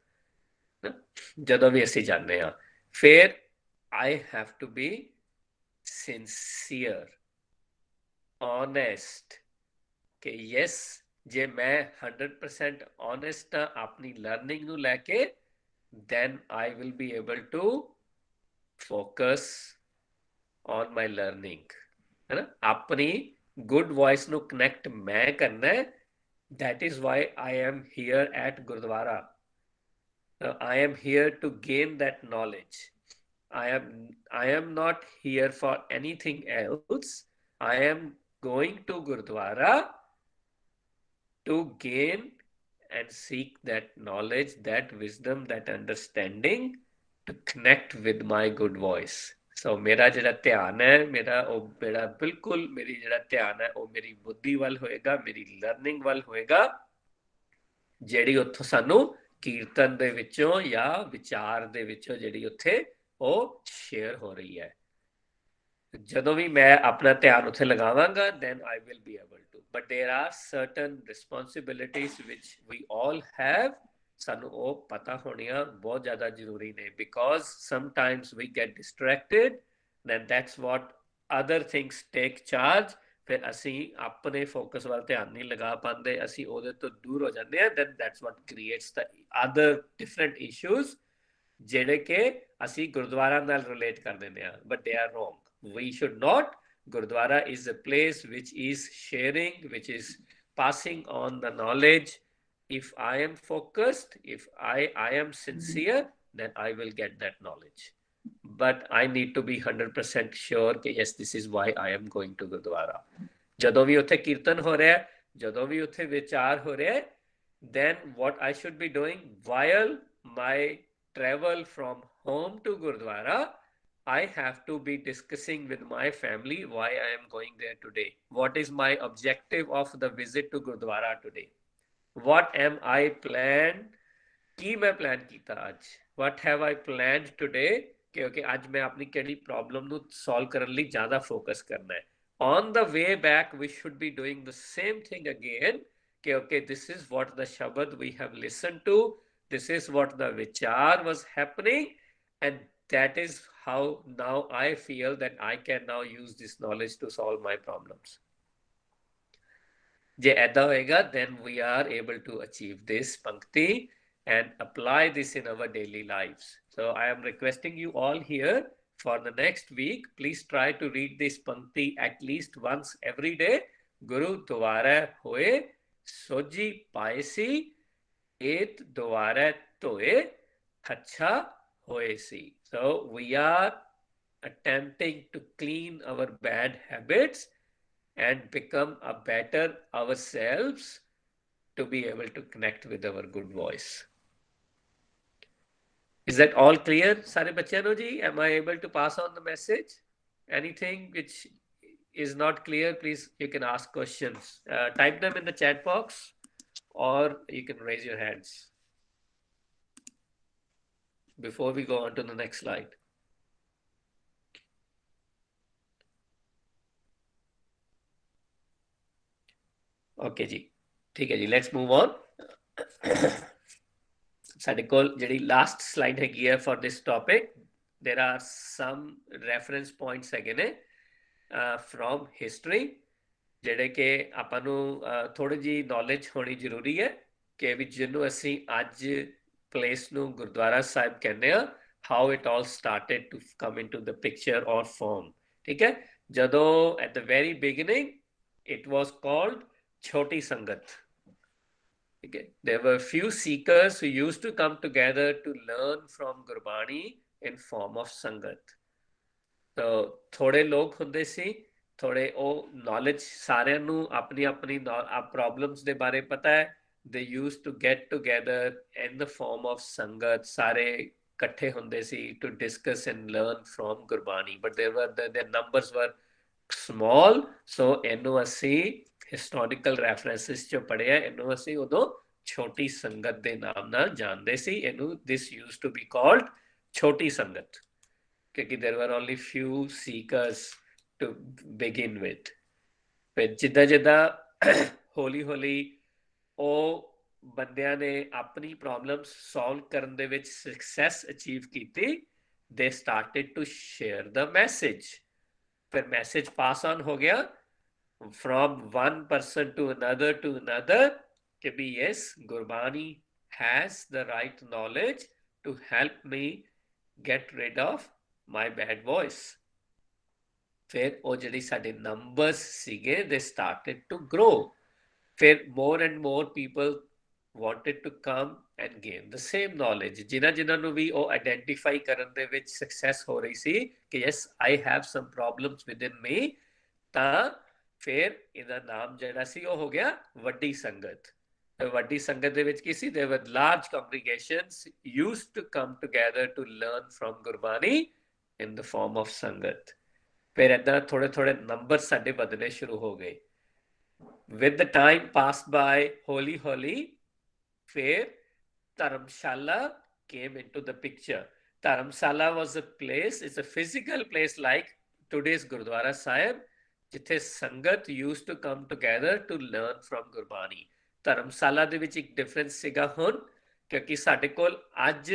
Speaker 1: ਜਦੋਂ ਵੀ ਅਸੀਂ ਜਾਂਦੇ ਹਾਂ ਫਿਰ I have to be sincere, honest. ਕਿ yes, ਜੇ ਮੈਂ 100% honest ਹਾਂ ਆਪਣੀ learning ਨੂੰ ਲੈ ਕੇ, then I will be able to focus on my learning. है ना? अपनी good voice ਨੂੰ connect मैं करना है. That is why I am here at Gurdwara. I am here to gain that knowledge. I am not here for anything else. I am going to Gurdwara to gain and seek that knowledge, that wisdom, that understanding, to connect with my good voice. So ਮੇਰਾ ਜਿਹੜਾ ਧਿਆਨ ਹੈ ਮੇਰਾ ਬਿਲਕੁਲ ਮੇਰੀ ਜਿਹੜਾ ਧਿਆਨ ਹੈ ਉਹ ਮੇਰੀ ਬੁੱਧੀ ਵੱਲ ਹੋਏਗਾ, ਮੇਰੀ ਲਰਨਿੰਗ ਵੱਲ ਹੋਏਗਾ, ਜਿਹੜੀ ਉੱਥੋਂ ਸਾਨੂੰ ਕੀਰਤਨ ਦੇ ਵਿੱਚੋਂ ਜਾਂ ਵਿਚਾਰ ਦੇ ਵਿੱਚੋਂ ਜਿਹੜੀ ਉੱਥੇ ਉਹ ਸ਼ੇਅਰ ਹੋ ਰਹੀ ਹੈ. ਜਦੋਂ ਵੀ ਮੈਂ ਆਪਣਾ ਧਿਆਨ ਉੱਥੇ ਲਗਾਵਾਂਗਾ, then I will be able to. But there are certain responsibilities which we all have. ਸਾਨੂੰ ਉਹ ਪਤਾ ਹੋਣੀਆਂ ਬਹੁਤ ਜ਼ਿਆਦਾ ਜ਼ਰੂਰੀ ਨੇ, because sometimes we get distracted, then that's what other things take charge. ਫਿਰ ਅਸੀਂ ਆਪਣੇ ਫੋਕਸ ਵੱਲ ਧਿਆਨ ਨਹੀਂ ਲਗਾ ਪਾਉਂਦੇ, ਅਸੀਂ ਉਹਦੇ ਤੋਂ ਦੂਰ ਹੋ ਜਾਂਦੇ ਹਾਂ, then that's what creates the other different issues ਜਿਹੜੇ ਕਿ ਅਸੀਂ ਗੁਰਦੁਆਰਾ ਨਾਲ ਰਿਲੇਟ ਕਰ ਦਿੰਦੇ ਹਾਂ, but they are wrong. We should not. Gurdwara is a place which is sharing, which is passing on the knowledge. If I am focused, if I am sincere, then I will get that knowledge. But I need to be 100% sure that yes, this is why I am going to Gurdwara. ਜਦੋਂ ਵੀ ਉੱਥੇ ਕੀਰਤਨ ਹੋ ਰਿਹਾ ਹੈ, ਜਦੋਂ ਵੀ ਉੱਥੇ ਵਿਚਾਰ ਹੋ ਰਿਹਾ ਹੈ, then what I should be doing while my travel from home to Gurdwara, I have to be discussing with my family why I am going there today. What is my objective of the visit to Gurdwara today? What am I planned? ਕੀ ਮੈਂ plan ਕੀਤਾ ਅੱਜ? What have I planned today? ਕਿਉਂਕਿ ਅੱਜ ਮੈਂ ਆਪਣੀ ਕਿਹੜੀ problem ਨੂੰ solve ਕਰਨ ਲਈ ਜ਼ਿਆਦਾ focus ਕਰਨਾ ਹੈ. On the way back, we should be doing the same thing again. Okay, this is what the Shabad we have listened to. This is what the Vichar was happening. And that is how now I feel that I can now use this knowledge to solve my problems. Je aida hoega, then we are able to achieve this Pankti and apply this in our daily lives. So I am requesting you all here for the next week, please try to read this Pankti at least once every day. Guru dwara hoye soji paisi, et dwara toe hacha hoye si. So we are attempting to clean our bad habits and become a better ourselves to be able to connect with our good voice. Is that all clear, Sare Bachano ji? Am I able to pass on the message? Anything which is not clear, please, you can ask questions. Type them in the chat box or you can raise your hands before we go on to the next slide. Okay ji, ठीक है जी, let's move on. ਸਾਡੇ ਕੋਲ ਜਿਹੜੀ last slide ਹੈਗੀ ਹੈ for this topic, there are some reference points ਹੈਗੇ ਨੇ from history. ਜਿਹੜੇ ਕਿ ਆਪਾਂ ਨੂੰ ਥੋੜੀ ਜੀ ਨੌਲੇਜ ਹੋਣੀ ਜ਼ਰੂਰੀ ਹੈ ਕਿ ਵੀ ਜਿਹਨੂੰ ਅਸੀਂ ਅੱਜ ਪਲੇਸ ਨੂੰ ਗੁਰਦੁਆਰਾ ਸਾਹਿਬ ਕਹਿੰਦੇ ਆ how it all started to come into the picture or form. ਠੀਕ ਹੈ, ਜਦੋਂ at the very beginning it was called Choti Sangat. Okay. There were few seekers who used to come together to learn from Gurbani in form of Sangat. So ਥੋੜੇ ਲੋਕ ਹੁੰਦੇ ਸੀ, ਥੋੜੇ ਉਹ knowledge ਸਾਰਿਆਂ ਨੂੰ ਆਪਣੀ ਆਪਣੀ ਪ੍ਰੋਬਲਮਸ ਦੇ ਬਾਰੇ ਪਤਾ ਹੈ. They used to get together in the form of Sangat. ਸਾਰੇ ਇਕੱਠੇ ਹੁੰਦੇ ਸੀ to discuss and learn from Gurbani. But their numbers were small. So ਇਹਨੂੰ ਅਸੀਂ ਹਿਸਟੋਰੀਕਲ ਰੈਫਰੈਂਸਿਸ ਚ ਪੜ੍ਹਿਆ, ਇਹਨੂੰ ਅਸੀਂ ਉਦੋਂ ਛੋਟੀ ਸੰਗਤ ਦੇ ਨਾਮ ਨਾਲ ਜਾਣਦੇ ਸੀ. ਇਹਨੂੰ this used to be called ਛੋਟੀ ਸੰਗਤ ਕਿਉਂਕਿ there were only few seekers to begin with. ਫਿਰ ਜਿੱਦਾਂ ਜਿੱਦਾਂ ਹੌਲੀ ਹੌਲੀ ਉਹ ਬੰਦਿਆਂ ਨੇ ਆਪਣੀ ਪ੍ਰੋਬਲਮਸ ਸੋਲਵ ਕਰਨ ਦੇ ਵਿੱਚ ਸਕਸੈਸ ਅਚੀਵ ਕੀਤੀ, they started to share the message. ਫਿਰ ਮੈਸੇਜ ਪਾਸ ਆਨ ਹੋ ਗਿਆ from one person to another ਕਿ ਵੀ yes, Gurbani has the right knowledge to help me get rid of my bad voice. ਫਿਰ ਉਹ ਜਿਹੜੀ ਸਾਡੇ numbers ਸੀਗੇ they started to grow. ਫਿਰ more and more people wanted to come and gain the same knowledge. ਜਿਨ੍ਹਾਂ ਨੂੰ ਵੀ ਉਹ identify ਕਰਨ ਦੇ ਵਿੱਚ ਸਕਸੈਸ ਹੋ ਰਹੀ ਸੀ ਕਿ yes, I have some problems within me, ਤਾਂ ਫਿਰ ਇਹਦਾ ਨਾਮ ਜਿਹੜਾ ਸੀ ਉਹ ਹੋ ਗਿਆ ਵੱਡੀ ਸੰਗਤ. ਵੱਡੀ ਸੰਗਤ ਦੇ ਵਿੱਚ ਕੀ ਸੀ? There were large congregations used to come together to learn from Gurbani in the form of ਸੰਗਤ. ਫਿਰ ਏਦਾਂ ਥੋੜੇ ਥੋੜੇ ਨੰਬਰ ਸਾਡੇ ਵਧਣੇ ਸ਼ੁਰੂ ਹੋ ਗਏ. With the time passed by, ਹੌਲੀ ਹੌਲੀ ਫਿਰ ਧਰਮਸ਼ਾਲਾ came into the picture. Dharamsala was a place, it's a physical place like today's Gurdwara Sahib, ਜਿੱਥੇ ਸੰਗਤ used to come together to learn from Gurbani. ਧਰਮਸ਼ਾਲਾ ਦੇ ਵਿੱਚ ਇੱਕ ਡਿਫਰੈਂਸ ਸੀਗਾ ਹੁਣ, ਕਿਉਂਕਿ ਸਾਡੇ ਕੋਲ ਅੱਜ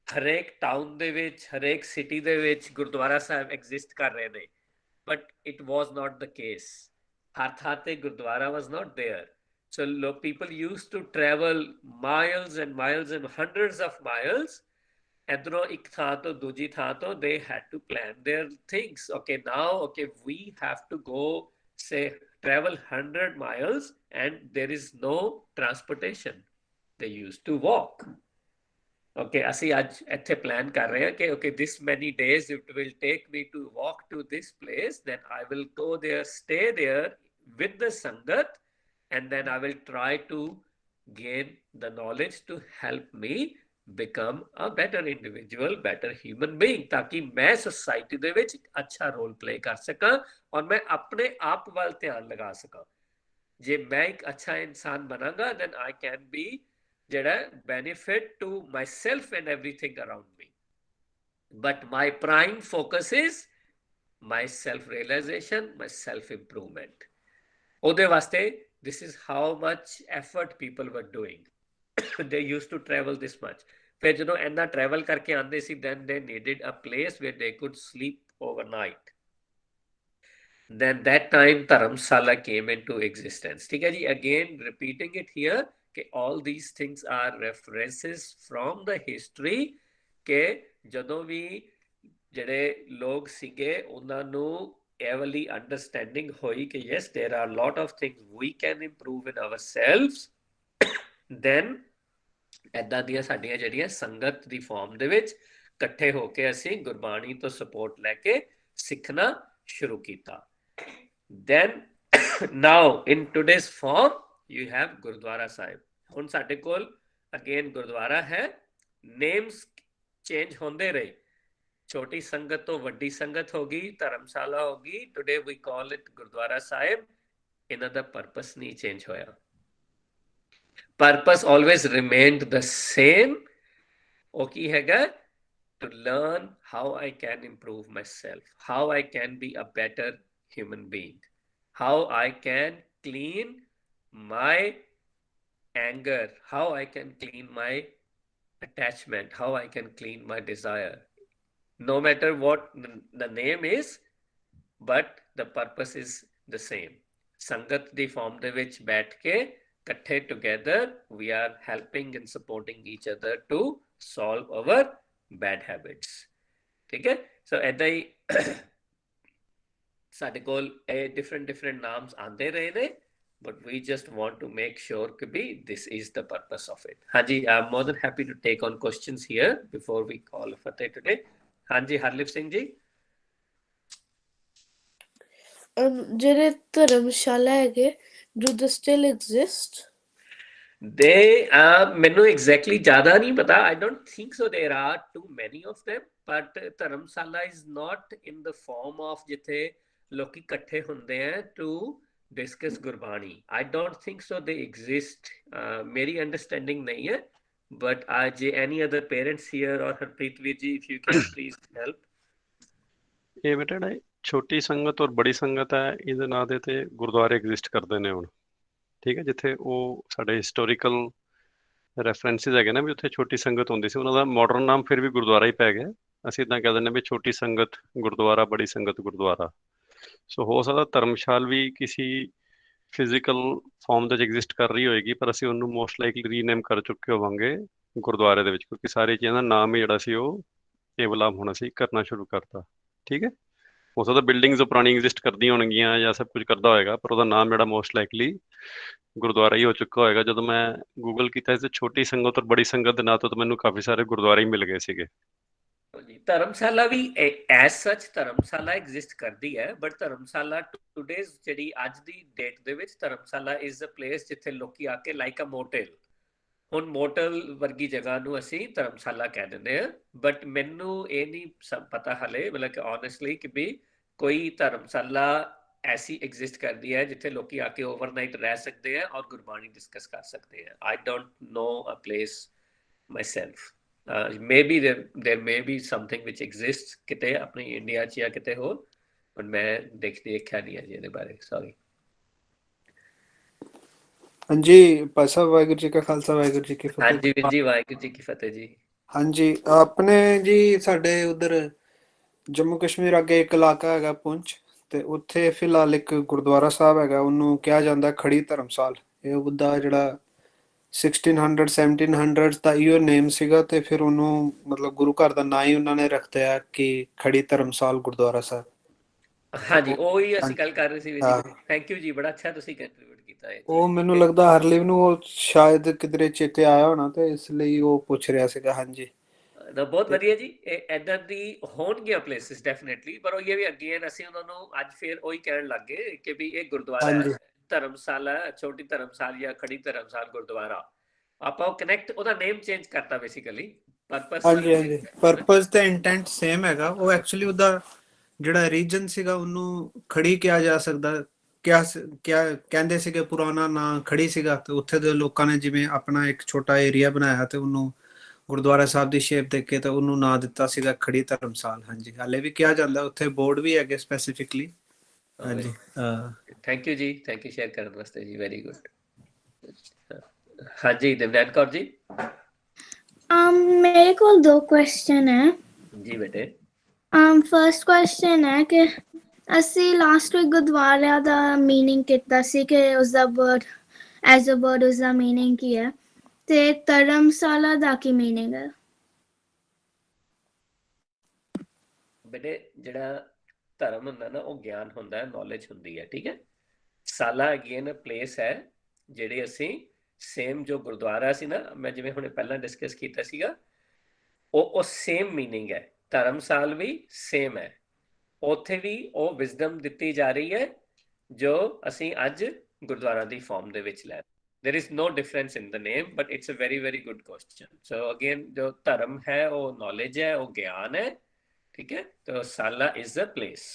Speaker 1: ਹਰੇਕ ਟਾਊਨ ਦੇ ਵਿੱਚ, ਹਰੇਕ ਸਿਟੀ ਦੇ ਵਿੱਚ ਗੁਰਦੁਆਰਾ ਸਾਹਿਬ ਐਗਜ਼ਿਸਟ ਕਰ ਰਹੇ ਨੇ, but it was not the case. ਹਰ ਥਾਂ ਤੇ gurdwara was not there. So people used to travel miles and miles and hundreds of miles. ਇੱਧਰੋਂ ਇੱਕ ਥਾਂ ਤੋਂ ਦੂਜੀ ਥਾਂ ਤੋਂ they had to plan their things. Okay, now, okay, we have to go, say, travel 100 miles and there is no transportation. They used to walk. Okay, ਅਸੀਂ ਅੱਜ ਇੱਥੇ plan ਕਰ ਰਹੇ ਹਾਂ ਕਿ okay, this many days it will take me to walk to this place, then I will go there, stay there with the Sangat, and then I will try to gain the knowledge to help me become a better individual, better human being, ताकि मैं society ਦੇ ਵਿੱਚ ਅੱਛਾ role play ਕਰ ਸਕਾਂ ਔਰ ਮੈਂ ਆਪਣੇ ਆਪ ਵੱਲ ਧਿਆਨ ਲਗਾ ਸਕਾਂ. ਜੇ ਮੈਂ ਇੱਕ ਅੱਛਾ ਇਨਸਾਨ ਬਣਾਂਗਾ then I can be ਜਿਹੜਾ benefit to myself and everything around me. But my prime focus is my self-realization, my self-improvement. ਉਹਦੇ ਵਾਸਤੇ this is how much effort people were doing. They used to travel this much. ਫਿਰ ਜਦੋਂ ਇੰਨਾ travel ਕਰਕੇ ਆਉਂਦੇ ਸੀ then they needed a place where they could sleep overnight. Then that time Dharamsala came into existence. ਠੀਕ ਹੈ ਜੀ, again repeating it here ਕਿ all these things are references from the history ਕਿ ਜਦੋਂ ਵੀ ਜਿਹੜੇ ਲੋਕ ਸੀਗੇ ਉਹਨਾਂ ਨੂੰ ਇਹ ਵਾਲੀ ਅੰਡਰਸਟੈਂਡਿੰਗ ਹੋਈ ਕਿ yes, there are a lot of things we can improve in ourselves. then ਏਦਾਂ ਦੀਆਂ ਸਾਡੀਆਂ ਜਿਹੜੀਆਂ ਸੰਗਤ ਦੀ ਫਾਰਮ ਦੇ ਵਿੱਚ ਇਕੱਠੇ ਹੋ ਕੇ ਅਸੀਂ ਗੁਰਬਾਣੀ ਤੋਂ ਸਪੋਰਟ ਲੈ ਕੇ ਸਿੱਖਣਾ ਸ਼ੁਰੂ ਕੀਤਾ. then now in today's form you have Gurdwara Sahib. ਹੁਣ ਸਾਡੇ ਕੋਲ again ਗੁਰਦੁਆਰਾ ਹੈ, ਨੇਮਸ ਚੇਂਜ ਹੁੰਦੇ ਰਹੇ. ਛੋਟੀ ਸੰਗਤ ਤੋਂ ਵੱਡੀ ਸੰਗਤ ਹੋ ਗਈ, ਧਰਮਸ਼ਾਲਾ ਹੋ ਗਈ, today we call it gurdwara sahib. ਇਹਨਾਂ ਦਾ ਪਰਪਸ ਨਹੀਂ ਚੇਂਜ ਹੋਇਆ. Purpose always remained the same. ਉਹ ਕੀ ਹੈਗਾ? to learn how I can improve myself, how I can be a better human being, how I can clean my anger, how I can clean my attachment, how I can clean my desire. No matter what the name is, but the purpose is the same. ਸੰਗਤ ਦੀ farm ਦੇ ਵਿੱਚ ਬੈਠ ਕੇ ਇਕੱਠੇ together we are helping and supporting each other to solve our bad habits. ਠੀਕ ਹੈ, ਸੋ ਏਦਾਂ ਹੀ ਸਾਡੇ ਕੋਲ ਇਹ ਡਿਫਰੈਂਟ ਨਾਮਸ ਆਉਂਦੇ ਰਹੇ ਨੇ, but we just want to make sure ਕਿ ਵੀ this is the purpose of it. ਹਾਂਜੀ, I'm more than happy to take on questions here before we call Fateh today. ਹਾਂਜੀ, ਹਰਲਿਪ ਸਿੰਘ ਜੀ।
Speaker 3: ਜਿਹੜੇ ਧਰਮਸ਼ਾਲਾ ਹੈਗੇ, do they still exist?
Speaker 1: ਮੈਨੂੰ exactly ਜ਼ਿਆਦਾ ਨਹੀਂ ਪਤਾ। I don't think so there are too many of them, but Dharamshala is not in the form of ਜਿੱਥੇ ਲੋਕੀ ਇਕੱਠੇ ਹੁੰਦੇ ਆ to discuss Gurbani. I don't think so they exist. ਮੇਰੀ ਅੰਡਰਸਟੈਂਡਿੰਗ ਨਹੀਂ ਹੈ, but ਜੇ any other parents here or Harpreet ਵੀਰ ਜੀ if you can please help.
Speaker 4: ਇਹ ਬੇਟਾ ਜਿਹੜਾ ਛੋਟੀ ਸੰਗਤ ਔਰ ਬੜੀ ਸੰਗਤ ਹੈ, ਇਹਦੇ ਨਾਂ ਦੇ ਤੇ ਗੁਰਦੁਆਰੇ ਐਗਜ਼ਿਸਟ ਕਰਦੇ ਨੇ ਹੁਣ। ਠੀਕ ਹੈ, ਜਿੱਥੇ ਉਹ ਸਾਡੇ ਹਿਸਟੋਰੀਕਲ ਰੈਫਰੈਂਸਿਸ ਹੈਗੇ ਨੇ ਵੀ ਉੱਥੇ ਛੋਟੀ ਸੰਗਤ ਹੁੰਦੀ ਸੀ, ਉਹਨਾਂ ਦਾ ਮਾਡਰਨ ਨਾਮ ਫਿਰ ਵੀ ਗੁਰਦੁਆਰਾ ਹੀ ਪੈ ਗਿਆ। ਅਸੀਂ ਇੱਦਾਂ ਕਹਿ ਦਿੰਦੇ ਵੀ ਛੋਟੀ ਸੰਗਤ ਗੁਰਦੁਆਰਾ, ਬੜੀ ਸੰਗਤ ਗੁਰਦੁਆਰਾ। ਸੋ ਹੋ ਸਕਦਾ ਧਰਮਸ਼ਾਲ ਵੀ ਕਿਸੇ ਫਿਜ਼ੀਕਲ ਫਾਰਮ ਦੇ ਵਿੱਚ ਐਗਜ਼ਿਸਟ ਕਰ ਰਹੀ ਹੋਏਗੀ, ਪਰ ਅਸੀਂ ਉਹਨੂੰ ਮੋਸਟ ਲਾਈਕਲੀ ਰੀਨੇਮ ਕਰ ਚੁੱਕੇ ਹੋਵਾਂਗੇ ਗੁਰਦੁਆਰੇ ਦੇ ਵਿੱਚ, ਕਿਉਂਕਿ ਸਾਰੀ ਚੀਜ਼ਾਂ ਦਾ ਨਾਮ ਹੀ ਜਿਹੜਾ ਸੀ ਉਹ ਏਵਲਾਮ ਹੁਣ ਅਸੀਂ ਕਰਨਾ ਸ਼ੁਰੂ ਕਰਤਾ। ਠੀਕ ਹੈ, ਹੋ ਸਕਦਾ ਬਿਲਡਿੰਗਸ ਪੁਰਾਣੀ ਐਗਜ਼ਿਸਟ ਕਰਦੀਆਂ ਹੋਣਗੀਆਂ ਜਾਂ ਸਭ ਕੁਝ ਕਰਦਾ ਹੋਏਗਾ, ਪਰ ਉਹਦਾ ਨਾਮ ਜਿਹੜਾ ਮੋਸਟ ਲਾਈਕਲੀ ਗੁਰਦੁਆਰਾ ਹੀ ਹੋ ਚੁੱਕਾ ਹੋਏਗਾ। ਜਦੋਂ ਮੈਂ ਗੂਗਲ ਕੀਤਾ ਤੇ ਛੋਟੀ ਸੰਗਤ ਔਰ ਬੜੀ ਸੰਗਤ ਦੇ ਨਾਂ ਤੋਂ ਮੈਨੂੰ ਕਾਫੀ ਸਾਰੇ ਗੁਰਦੁਆਰੇ ਹੀ ਮਿਲ ਗਏ ਸੀਗੇ।
Speaker 1: ਧਰਮਸ਼ਾਲਾ ਵੀ ਐਸ ਸੱਚ ਧਰਮਸ਼ਾਲਾ ਐਗਜ਼ਿਸਟ ਕਰਦੀ ਹੈ, ਬਟ ਧਰਮਸ਼ਾਲਾ ਟੂਡੇਜ਼ ਜਿਹੜੀ ਅੱਜ ਦੀ ਡੇਟ ਦੇ ਵਿੱਚ ਧਰਮਸ਼ਾਲਾ ਇਜ਼ ਅ ਪਲੇਸ ਜਿੱਥੇ ਲੋਕੀ ਆ ਕੇ ਲਾਈਕ ਅ ਮੋਟਲ, ਹੁਣ ਮੋਟਲ ਵਰਗੀ ਜਗ੍ਹਾ ਨੂੰ ਅਸੀਂ ਧਰਮਸ਼ਾਲਾ ਕਹਿ ਦਿੰਦੇ ਹਾਂ। ਬਟ ਮੈਨੂੰ ਇਹ ਨਹੀਂ ਪਤਾ ਹਲੇ, ਮਤਲਬ ਕਿ ਓਨੈਸਟਲੀ ਕਿ ਵੀ ਕੋਈ ਧਰਮਸ਼ਾਲਾ ਐਸੀ ਐਗਜ਼ਿਸਟ ਕਰਦੀ ਹੈ ਜਿੱਥੇ ਲੋਕੀ ਆ ਕੇ ਓਵਰਨਾਈਟ ਰਹਿ ਸਕਦੇ ਆ ਔਰ ਗੁਰਬਾਣੀ ਡਿਸਕਸ ਕਰ ਸਕਦੇ ਆ। I don't know a place myself. maybe there may be something which exists ਕਿਤੇ ਆਪਣੀ ਇੰਡੀਆ 'ਚ ਜਾਂ ਕਿਤੇ ਹੋਰ, ਪਰ ਮੈਂ ਦੇਖਿਆ ਨਹੀਂ ਹੈ ਜੀ ਇਹਦੇ ਬਾਰੇ, ਸੌਰੀ।
Speaker 5: ਹਾਂਜੀ ਭਾਈ ਸਾਹਿਬ, ਵਾਹਿਗੁਰੂ ਜੀ ਕਾ ਖਾਲਸਾ, ਵਾਹਿਗੁਰੂ ਜੀ ਕੀ ਫਤਿਹ।
Speaker 1: ਹਾਂਜੀ ਵੀਰ ਜੀ, ਵਾਹਿਗੁਰੂ ਜੀ ਕੀ ਫਤਿਹ ਜੀ।
Speaker 5: ਹਾਂਜੀ, ਆਪਣੇ ਜੀ ਸਾਡੇ ਉਧਰ ਜੰਮੂ ਕਸ਼ਮੀਰ ਅੱਗੇ ਇੱਕ ਇਲਾਕਾ ਹੈਗਾ ਪੁੰਛ, ਤੇ ਉੱਥੇ ਫਿਲਹਾਲ ਇੱਕ ਗੁਰਦੁਆਰਾ ਸਾਹਿਬ ਹੈਗਾ, ਉਹਨੂੰ ਕਿਹਾ ਜਾਂਦਾ ਖੜੀ ਧਰਮਸਾਲ। ਇਹ ਉਹਦਾ ਜਿਹੜਾ 1600 1700 ਦਾ ਇਹੋ ਨੇਮ ਸੀਗਾ, ਤੇ ਫਿਰ ਉਹਨੂੰ ਮਤਲਬ ਗੁਰੂ ਘਰ ਦਾ ਨਾਂ ਹੀ ਉਹਨਾਂ ਨੇ ਰੱਖਿਆ ਕਿ ਖੜੀ ਧਰਮਸਾਲ ਗੁਰਦੁਆਰਾ ਸਾਹਿਬ।
Speaker 1: ਹਾਂਜੀ, ਉਹੀ ਅਸੀਂ ਗੱਲ ਕਰ ਰਹੇ ਸੀ ਵੀਰ ਜੀ। ਥੈਂਕ ਯੂ ਜੀ, ਬੜਾ ਅੱਛਾ ਤੁਸੀਂ ਕੰਟਰੀਬਿਊਟ ਕੀਤਾ ਹੈ।
Speaker 5: ਉਹ ਮੈਨੂੰ ਲੱਗਦਾ ਹਰਲਿਵ ਨੂੰ ਉਹ ਸ਼ਾਇਦ ਕਿਧਰੇ ਚੇਤੇ ਆਇਆ ਹੋਣਾ, ਤੇ ਇਸ ਲਈ ਉਹ ਪੁੱਛ ਰਿਹਾ ਸੀਗਾ। ਹਾਂਜੀ,
Speaker 1: ਬਹੁਤ ਵਧੀਆ ਜੀ। ਇਹ ਏਦਾਂ ਦੀ ਹੋਣਗੀਆਂ ਪਲੇਸਿਸ ਡੈਫੀਨੇਟਲੀ, ਪਰ ਉਹ ਇਹ ਵੀ ਅਗੇਨ ਅਸੀਂ ਉਹਨਾਂ ਨੂੰ ਅੱਜ ਫਿਰ ਉਹੀ ਕਹਿਣ ਲੱਗ ਗਏ ਕਿ ਵੀ ਇਹ ਗੁਰਦੁਆਰਾ ਧਰਮਸ਼ਾਲਾ, ਛੋਟੀ ਧਰਮਸਾਲ ਜਾਂ ਖੜੀ ਧਰਮਸਾਲ ਗੁਰਦੁਆਰਾ। ਆਪਾਂ ਉਹ ਕਨੈਕਟ, ਉਹਦਾ ਨੇਮ ਚੇਂਜ ਕਰਤਾ ਬੇਸਿਕਲੀ, ਪਰਪਸ।
Speaker 5: ਹਾਂਜੀ, ਪਰਪਸ ਤੇ ਇੰਟੈਂਟ ਸੇਮ ਹੈਗਾ। ਉਹ ਐਕਚੁਅਲੀ ਉਹਦਾ ਜਿਹੜਾ ਰੀਜਨ ਸੀਗਾ ਉਹਨੂੰ ਖੜੀ ਕਿਹਾ ਜਾ ਸਕਦਾ, ਕਿਆ ਕਹਿੰਦੇ ਸੀਗੇ ਪੁਰਾਣਾ ਨਾਂ ਖੜੀ ਸੀਗਾ, ਤੇ ਉੱਥੇ ਦੇ ਲੋਕਾਂ ਨੇ ਜਿਵੇਂ ਆਪਣਾ ਇੱਕ ਛੋਟਾ ਏਰੀਆ ਬਣਾਇਆ ਤੇ ਉਹਨੂੰ ਗੁਰਦੁਆਰਾ ਸਾਹਿਬ ਦੀ ਸ਼ੇਪ ਦੇ ਕੇ ਤੇ ਉਹਨੂੰ ਨਾਂ ਦਿੱਤਾ ਸੀਗਾ ਖੜੀ ਧਰਮਸਾਲ। ਹਾਂਜੀ, ਹਾਲੇ ਵੀ ਕਿਹਾ ਜਾਂਦਾ, ਉੱਥੇ ਬੋਰਡ ਵੀ ਹੈਗੇ ਸਪੈਸੀਫਿਕਲੀ। ਹਾਂਜੀ,
Speaker 1: ਥੈਂਕ ਯੂ ਜੀ, ਥੈਂਕ ਯੂ ਸ਼ੇਅਰ ਕਰਨ ਵਾਸਤੇ ਜੀ, ਵੈਰੀ ਗੁੱਡ। ਹਾਂਜੀ ਦਿਵਨੈਨ ਕੌਰ ਜੀ।
Speaker 2: ਮੇਰੇ ਕੋਲ 2 ਕੁਐਸਚਨ ਹੈ
Speaker 1: ਜੀ ਬੇਟੇ।
Speaker 2: ਫਰਸਟ ਕੁਐਸਚਨ ਹੈ ਕਿ ਅਸੀਂ ਲਾਸਟ ਵੀਕ ਗੁਰਦੁਆਰਿਆਂ ਦਾ ਮੀਨਿੰਗ ਕੀਤਾ ਸੀ ਕਿ ਉਸਦਾ ਵਰਡ ਐਜ਼ ਅ ਵਰਡ ਉਸਦਾ ਮੀਨਿੰਗ ਕੀ ਹੈ, ਤੇ ਧਰਮਸ਼ਾਲਾ ਦਾ ਕੀ ਮੀਨਿੰਗ ਹੈ?
Speaker 1: ਬੇਟੇ ਜਿਹੜਾ ਧਰਮ ਹੁੰਦਾ ਨਾ, ਉਹ ਗਿਆਨ ਹੁੰਦਾ ਹੈ, ਨੌਲੇਜ ਹੁੰਦੀ ਹੈ। ਠੀਕ ਹੈ, ਸਾਲਾ ਅਗੇਨ ਪਲੇਸ ਹੈ ਜਿਹੜੀ ਅਸੀਂ ਸੇਮ ਜੋ ਗੁਰਦੁਆਰਾ ਸੀ ਨਾ, ਮੈਂ ਜਿਵੇਂ ਹੁਣੇ ਪਹਿਲਾਂ ਡਿਸਕਸ ਕੀਤਾ ਸੀਗਾ, ਉਹ ਸੇਮ ਮੀਨਿੰਗ ਹੈ। ਧਰਮਸਾਲ ਵੀ ਸੇਮ ਹੈ, ਉੱਥੇ ਵੀ ਉਹ ਵਿਜ਼ਡਮ ਦਿੱਤੀ ਜਾ ਰਹੀ ਹੈ ਜੋ ਅਸੀਂ ਅੱਜ ਗੁਰਦੁਆਰਾ ਦੀ ਫਾਰਮ ਦੇ ਵਿੱਚ ਲੈ। there is no difference in the name, but it's a very very good question. So again, ਜੋ ਧਰਮ ਹੈ ਉਹ ਨੌਲੇਜ ਹੈ, ਉਹ ਗਿਆਨ ਹੈ। ਠੀਕ ਹੈ, तो साला is a place.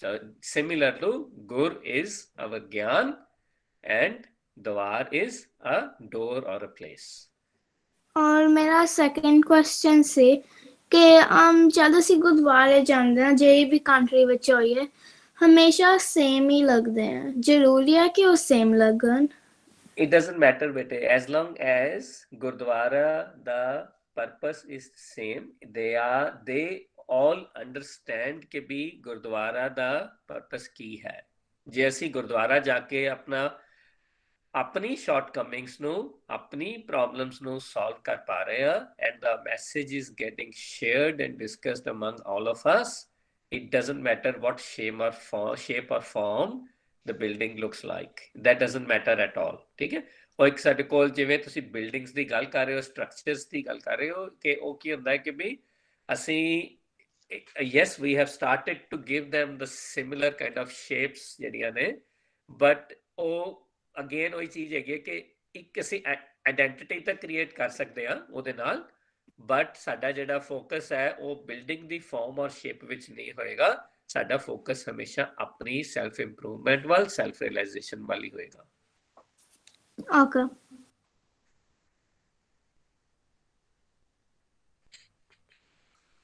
Speaker 1: So similar to gur is our gyan and dwar is a door or a place.
Speaker 2: ਔਰ ਮੇਰਾ ਸੈਕੰਡ ਕੁਐਸਚਨ ਸੀ ਕਿ ਜਦ ਅਸੀਂ ਗੁਰਦੁਆਰੇ ਜਾਂਦੇ ਹਾਂ ਜਿਹੜੀ ਵੀ ਕੰਟਰੀ ਵਿੱਚ ਹੋਈਏ, ਹਮੇਸ਼ਾ ਸੇਮ ਹੀ ਲੱਗਦੇ ਆ? ਜ਼ਰੂਰੀ ਹੈ ਕਿ ਉਹ ਸੇਮ ਲੱਗਣ?
Speaker 1: It doesn't matter bete, as long as gurdwara the purpose is same, they all understand कि भी गुरुद्वारा दा purpose की है। ਜੇ ਅਸੀਂ ਗੁਰਦੁਆਰਾ ਜਾ ਕੇ ਆਪਣੀ ਸ਼ਾਰਟਕਮਿੰਗਸ ਨੂੰ ਆਪਣੀ ਪ੍ਰੋਬਲਮਸ ਨੂੰ ਸੋਲਵ ਕਰ ਪਾ ਰਹੇ ਹਾਂ and the message is getting shared and discussed among all of us it doesn't matter what shape or form the building looks like, that doesn't matter at all. ठीक है, और एक ਸਾਡੇ ਕੋਲ ਜਿਵੇਂ ਤੁਸੀਂ ਬਿਲਡਿੰਗਸ ਦੀ ਗੱਲ ਕਰ ਰਹੇ ਹੋ, ਸਟਰਕਚਰਸ ਦੀ ਗੱਲ ਕਰ ਰਹੇ ਹੋ, ਕਿ ਉਹ ਕੀ ਹੁੰਦਾ ਹੈ ਕਿ ਵੀ ਅਸੀਂ yes we have started to give them the similar kind of shapes ਜਿਹੜੀਆਂ ਨੇ, but ਉਹ ਅਗੇਨ ਉਹੀ ਚੀਜ਼ ਹੈਗੀ ਕਿ ਇੱਕ ਅਸੀਂ ਆਇਡੈਂਟੀਟੀ ਤਾਂ ਕ੍ਰੀਏਟ ਕਰ ਸਕਦੇ ਹਾਂ ਉਹਦੇ ਨਾਲ, ਬਟ ਸਾਡਾ ਜਿਹੜਾ ਫੋਕਸ ਹੈ ਉਹ ਬਿਲਡਿੰਗ ਦੀ ਫਾਰਮ ਔਰ ਸ਼ੇਪ ਵਿੱਚ ਨਹੀਂ ਹੋਏਗਾ, ਸਾਡਾ ਫੋਕਸ ਹਮੇਸ਼ਾ ਆਪਣੀ ਸੈਲਫ ਇੰਪਰੂਵਮੈਂਟ ਵੱਲ, ਸੈਲਫ ਰਿਅਲਾਈਜੇਸ਼ਨ ਵੱਲ ਹੀ ਹੋਏਗਾ।
Speaker 2: Okay.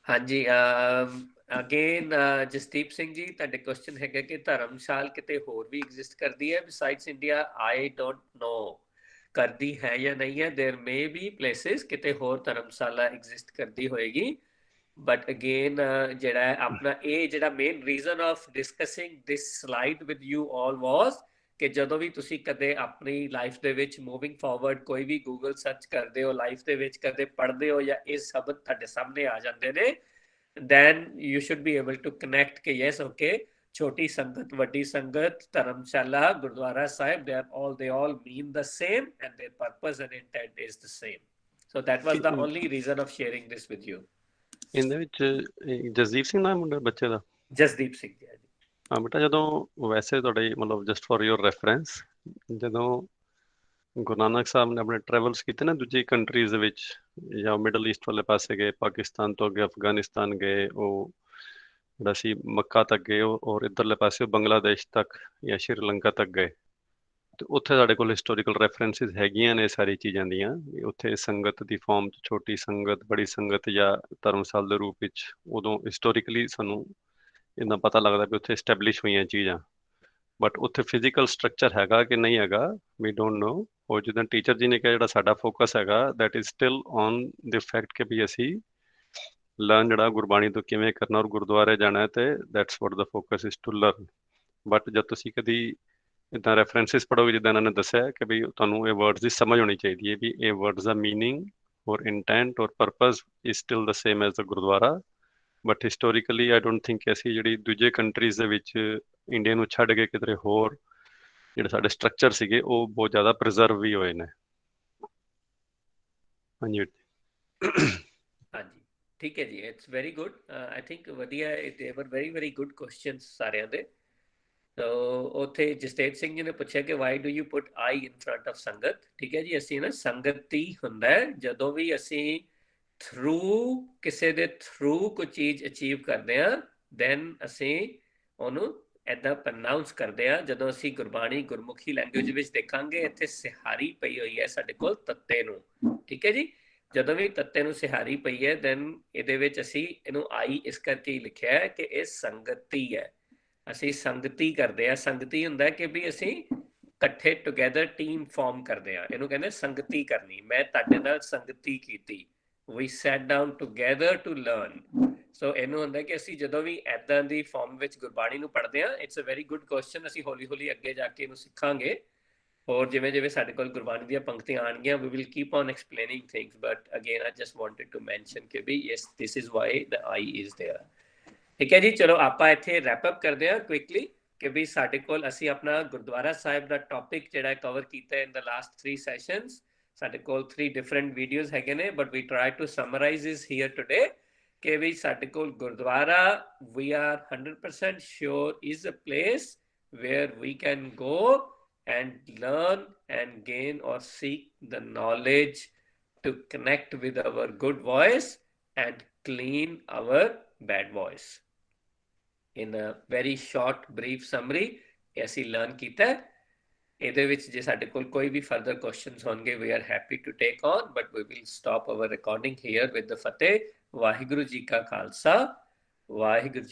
Speaker 1: ਹਾਂਜੀ, ਅਗੇਨ ਜਸਦੀਪ ਸਿੰਘ ਜੀ, ਤੁਹਾਡੇ ਕੁਐਸਚਨ ਹੈਗਾ ਕਿ ਧਰਮਸ਼ਾਲ ਕਿਤੇ ਹੋਰ ਵੀ ਐਗਜ਼ਿਸਟ ਕਰਦੀ ਹੈ ਬਿਸਾਈਡਸ ਇੰਡੀਆ? ਆਈ ਡੋਂਟ ਨੋ ਕਰਦੀ ਹੈ ਜਾਂ ਨਹੀਂ ਹੈ, ਦੇਰ ਮੇ ਬੀ ਪਲੇਸਿਸ ਕਿਤੇ ਹੋਰ ਧਰਮਸ਼ਾਲਾ ਐਗਜ਼ਿਸਟ ਕਰਦੀ ਹੋਏਗੀ, ਬਟ ਅਗੇਨ ਜਿਹੜਾ ਹੈ ਆਪਣਾ ਇਹ ਜਿਹੜਾ main reason of discussing this slide with you all was ਕਿ ਜਦੋਂ ਵੀ ਤੁਸੀਂ ਕਦੇ ਆਪਣੀ ਲਾਈਫ ਦੇ ਵਿੱਚ ਮੂਵਿੰਗ ਫਾਰਵਰਡ ਕੋਈ ਵੀ ਗੂਗਲ ਸਰਚ ਕਰਦੇ ਹੋ, ਲਾਈਫ ਦੇ ਵਿੱਚ ਕਦੇ ਪੜ੍ਹਦੇ ਹੋ ਜਾਂ ਇਹ ਸ਼ਬਦ ਤੁਹਾਡੇ ਸਾਹਮਣੇ ਆ ਜਾਂਦੇ ਨੇ, then you should be able to connect ਕਿ yes okay ਛੋਟੀ ਸੰਗਤ, ਵੱਡੀ ਸੰਗਤ, ਧਰਮਸ਼ਾਲਾ, ਗੁਰਦੁਆਰਾ ਸਾਹਿਬ, they all mean the same and their purpose and intent is the same. So that was the only reason of sharing this with you.
Speaker 4: ਇਹਦੇ ਵਿੱਚ ਜਸਦੀਪ ਸਿੰਘ ਨਾਮ ਮੁੰਡਾ ਬੱਚੇ ਦਾ?
Speaker 1: ਜਸਦੀਪ ਸਿੰਘ ਜੀ।
Speaker 4: ਹਾਂ ਬੇਟਾ, ਜਦੋਂ ਵੈਸੇ ਤੁਹਾਡੇ ਮਤਲਬ ਜਸਟ ਫॉर ਯੋਰ ਰੈਫਰੈਂਸ, ਜਦੋਂ ਗੁਰੂ ਨਾਨਕ ਸਾਹਿਬ ਨੇ ਆਪਣੇ ਟਰੈਵਲਸ ਕੀਤੇ ਨਾ ਦੂਜੀ ਕੰਟਰੀਜ਼ ਦੇ ਵਿੱਚ, ਜਾਂ ਮਿਡਲ ਈਸਟ ਵਾਲੇ ਪਾਸੇ ਗਏ, ਪਾਕਿਸਤਾਨ ਤੋਂ ਅੱਗੇ ਅਫਗਾਨਿਸਤਾਨ ਗਏ, ਉਹ ਜਿਹੜਾ ਸੀ ਮੱਕਾ ਤੱਕ ਗਏ, ਔਰ ਇੱਧਰਲੇ ਪਾਸੇ ਬੰਗਲਾਦੇਸ਼ ਤੱਕ ਜਾਂ ਸ਼੍ਰੀਲੰਕਾ ਤੱਕ ਗਏ, ਤੇ ਉੱਥੇ ਸਾਡੇ ਕੋਲ ਹਿਸਟੋਰੀਕਲ ਰੈਫਰੈਂਸਿਸ ਹੈਗੀਆਂ ਨੇ ਸਾਰੀ ਚੀਜ਼ਾਂ ਦੀਆਂ, ਉੱਥੇ ਸੰਗਤ ਦੀ ਫਾਰਮ 'ਚ ਛੋਟੀ ਸੰਗਤ, ਬੜੀ ਸੰਗਤ ਜਾਂ ਧਰਮਸਾਲ ਦੇ ਰੂਪ ਵਿੱਚ ਉਦੋਂ ਹਿਸਟੋਰੀਕਲੀ ਸਾਨੂੰ ਇੰਨਾ ਪਤਾ ਲੱਗਦਾ ਵੀ ਉੱਥੇ ਐਸਟੈਬਲਿਸ਼ ਹੋਈਆਂ ਚੀਜ਼ਾਂ, ਬਟ ਉੱਥੇ ਫਿਜ਼ੀਕਲ ਸਟਰਕਚਰ ਹੈਗਾ ਕਿ ਨਹੀਂ ਹੈਗਾ ਵੀ ਡੋਂਟ ਨੋ। ਉਹ ਜਿੱਦਾਂ ਟੀਚਰ ਜੀ ਨੇ ਕਿਹਾ, ਜਿਹੜਾ ਸਾਡਾ ਫੋਕਸ ਹੈਗਾ that is still on the fact ਕਿ ਵੀ ਅਸੀਂ ਲਰਨ ਜਿਹੜਾ ਗੁਰਬਾਣੀ ਤੋਂ ਕਿਵੇਂ ਕਰਨਾ ਔਰ ਗੁਰਦੁਆਰੇ ਜਾਣਾ, ਤੇ that's what the focus is to learn. But ਜਦ ਤੁਸੀਂ ਕਦੀ ਇੱਦਾਂ ਰੈਫਰੈਂਸਿਸ ਪੜ੍ਹੋਗੇ, ਜਿੱਦਾਂ ਇਹਨਾਂ ਨੇ ਦੱਸਿਆ ਕਿ ਵੀ ਤੁਹਾਨੂੰ ਇਹ ਵਰਡਸ ਦੀ ਸਮਝ ਹੋਣੀ ਚਾਹੀਦੀ ਹੈ ਵੀ ਇਹ ਵਰਡਸ ਦਾ ਮੀਨਿੰਗ ਔਰ ਇੰਟੈਂਟ ਔਰ purpose is still the same as the Gurdwara, but historically I don't think ਅਸੀਂ ਜਿਹੜੀ ਦੂਜੇ ਕੰਟਰੀਜ਼ ਦੇ ਵਿੱਚ ਇੰਡੀਆ ਨੂੰ ਛੱਡ ਕੇ ਕਿਧਰੇ ਹੋਰ ਜਿਹੜੇ ਸਾਡੇ ਸਟਰਕਚਰ ਸੀਗੇ ਉਹ ਬਹੁਤ ਜ਼ਿਆਦਾ ਪ੍ਰੀਜ਼ਰਵ ਵੀ ਹੋਏ ਨੇ। ਹਾਂਜੀ
Speaker 1: ਹਾਂਜੀ ਠੀਕ ਹੈ ਜੀ, it's very good. I think ਵਧੀਆ, ਦੇ ਵਰ ਵੈਰੀ ਵੈਰੀ ਗੁੱਡ ਕੁਐਸਚਨਸ ਸਾਰਿਆਂ ਦੇ। ਤੋ ਉੱਥੇ ਜਸਤੇਜ ਸਿੰਘ ਜੀ ਨੇ ਪੁੱਛਿਆ ਕਿ why do you put I in front of ਸੰਗਤ? ਠੀਕ ਹੈ ਜੀ, ਅਸੀਂ ਨਾ ਸੰਗਤੀ ਹੁੰਦਾ ਜਦੋਂ ਵੀ ਅਸੀਂ ਥਰੂ ਕਿਸੇ ਦੇ ਥਰੂ ਕੋਈ ਚੀਜ਼ ਅਚੀਵ ਕਰਦੇ ਹਾਂ, ਦੈਨ ਅਸੀਂ ਉਹਨੂੰ ਏਦਾਂ ਪ੍ਰਨਾਊਂਸ ਕਰਦੇ ਹਾਂ। ਜਦੋਂ ਅਸੀਂ ਗੁਰਬਾਣੀ ਗੁਰਮੁਖੀ ਲੈਂਗੁਏਜ ਵਿੱਚ ਦੇਖਾਂਗੇ, ਇੱਥੇ ਸਿਹਾਰੀ ਪਈ ਹੋਈ ਹੈ ਸਾਡੇ ਕੋਲ ਤੱਤੇ ਨੂੰ, ਠੀਕ ਹੈ ਜੀ, ਜਦੋਂ ਵੀ ਤੱਤੇ ਨੂੰ ਸਿਹਾਰੀ ਪਈ ਹੈ ਦੈਨ ਇਹਦੇ ਵਿੱਚ ਅਸੀਂ ਇਹਨੂੰ ਆਈ ਇਸ ਕਰਕੇ ਹੀ ਲਿਖਿਆ ਹੈ ਕਿ ਇਹ ਸੰਗਤੀ ਹੈ, ਅਸੀਂ ਸੰਗਤੀ ਕਰਦੇ ਹਾਂ। ਸੰਗਤੀ ਹੁੰਦਾ ਕਿ ਵੀ ਅਸੀਂ ਇਕੱਠੇ ਟੁਗੇਦਰ ਟੀਮ ਫਾਰਮ ਕਰਦੇ ਹਾਂ, ਇਹਨੂੰ ਕਹਿੰਦੇ ਸੰਗਤੀ ਕਰਨੀ। ਮੈਂ ਤੁਹਾਡੇ ਨਾਲ ਸੰਗਤੀ ਕੀਤੀ, we sat down together to learn. So ਇਹਨੂੰ ਹੁੰਦਾ ਕਿ ਅਸੀਂ ਜਦੋਂ ਵੀ ਐਦਾਂ ਦੀ ਫਾਰਮ ਵਿੱਚ ਗੁਰਬਾਣੀ ਨੂੰ ਪੜ੍ਹਦੇ ਹਾਂ, it's a very good question. ਅਸੀਂ ਹੌਲੀ ਹੌਲੀ ਅੱਗੇ ਜਾ ਕੇ ਇਹਨੂੰ ਸਿੱਖਾਂਗੇ, ਹੋਰ ਜਿਵੇਂ ਜਿਵੇਂ ਸਾਡੇ ਕੋਲ ਗੁਰਬਾਣੀ ਦੀਆਂ ਪੰਕਤੀਆਂ ਆਣਗੀਆਂ we will keep on explaining things, but again I just wanted to mention ਕਿ ਵੀ yes this is why the I is there. ਠੀਕ ਹੈ ਜੀ, ਚਲੋ ਆਪਾਂ ਇੱਥੇ ਰੈਪ ਅਪ ਕਰਦੇ ਹਾਂ ਕੁਇਕਲੀ ਕਿ ਵੀ ਸਾਡੇ ਕੋਲ ਅਸੀਂ ਆਪਣਾ ਗੁਰਦੁਆਰਾ ਸਾਹਿਬ ਦਾ ਟੌਪਿਕ ਜਿਹੜਾ ਕਵਰ ਕੀਤਾ ਇਨ ਦ ਲਾਸਟ 3 ਸੈਸ਼ਨਸ। ਸਾਡੇ ਕੋਲ 3 ਡਿਫਰੈਂਟ ਵੀਡੀਓਜ਼ ਹੈਗੇ ਨੇ, but we try to summarise ਇਸ ਹੀਅਰ ਟੁਡੇ ਕਿ ਵੀ ਸਾਡੇ ਕੋਲ Gurdwara we are 100% sure is a place where we can go and learn and gain or seek the knowledge to connect with our good voice and clean our bad voice. In a very short brief summary ਅਸੀਂ learn ਕੀਤਾ। ਇਹਦੇ ਵਿੱਚ ਜੇ ਸਾਡੇ ਕੋਲ ਕੋਈ ਵੀ further questions ਹੋਣਗੇ we are happy to take on, but we will stop our recording here with the ਫਤਿਹ। ਵਾਹਿਗੁਰੂ ਜੀ ਕਾ ਖਾਲਸਾ, ਵਾਹਿਗੁਰੂ ਜੀ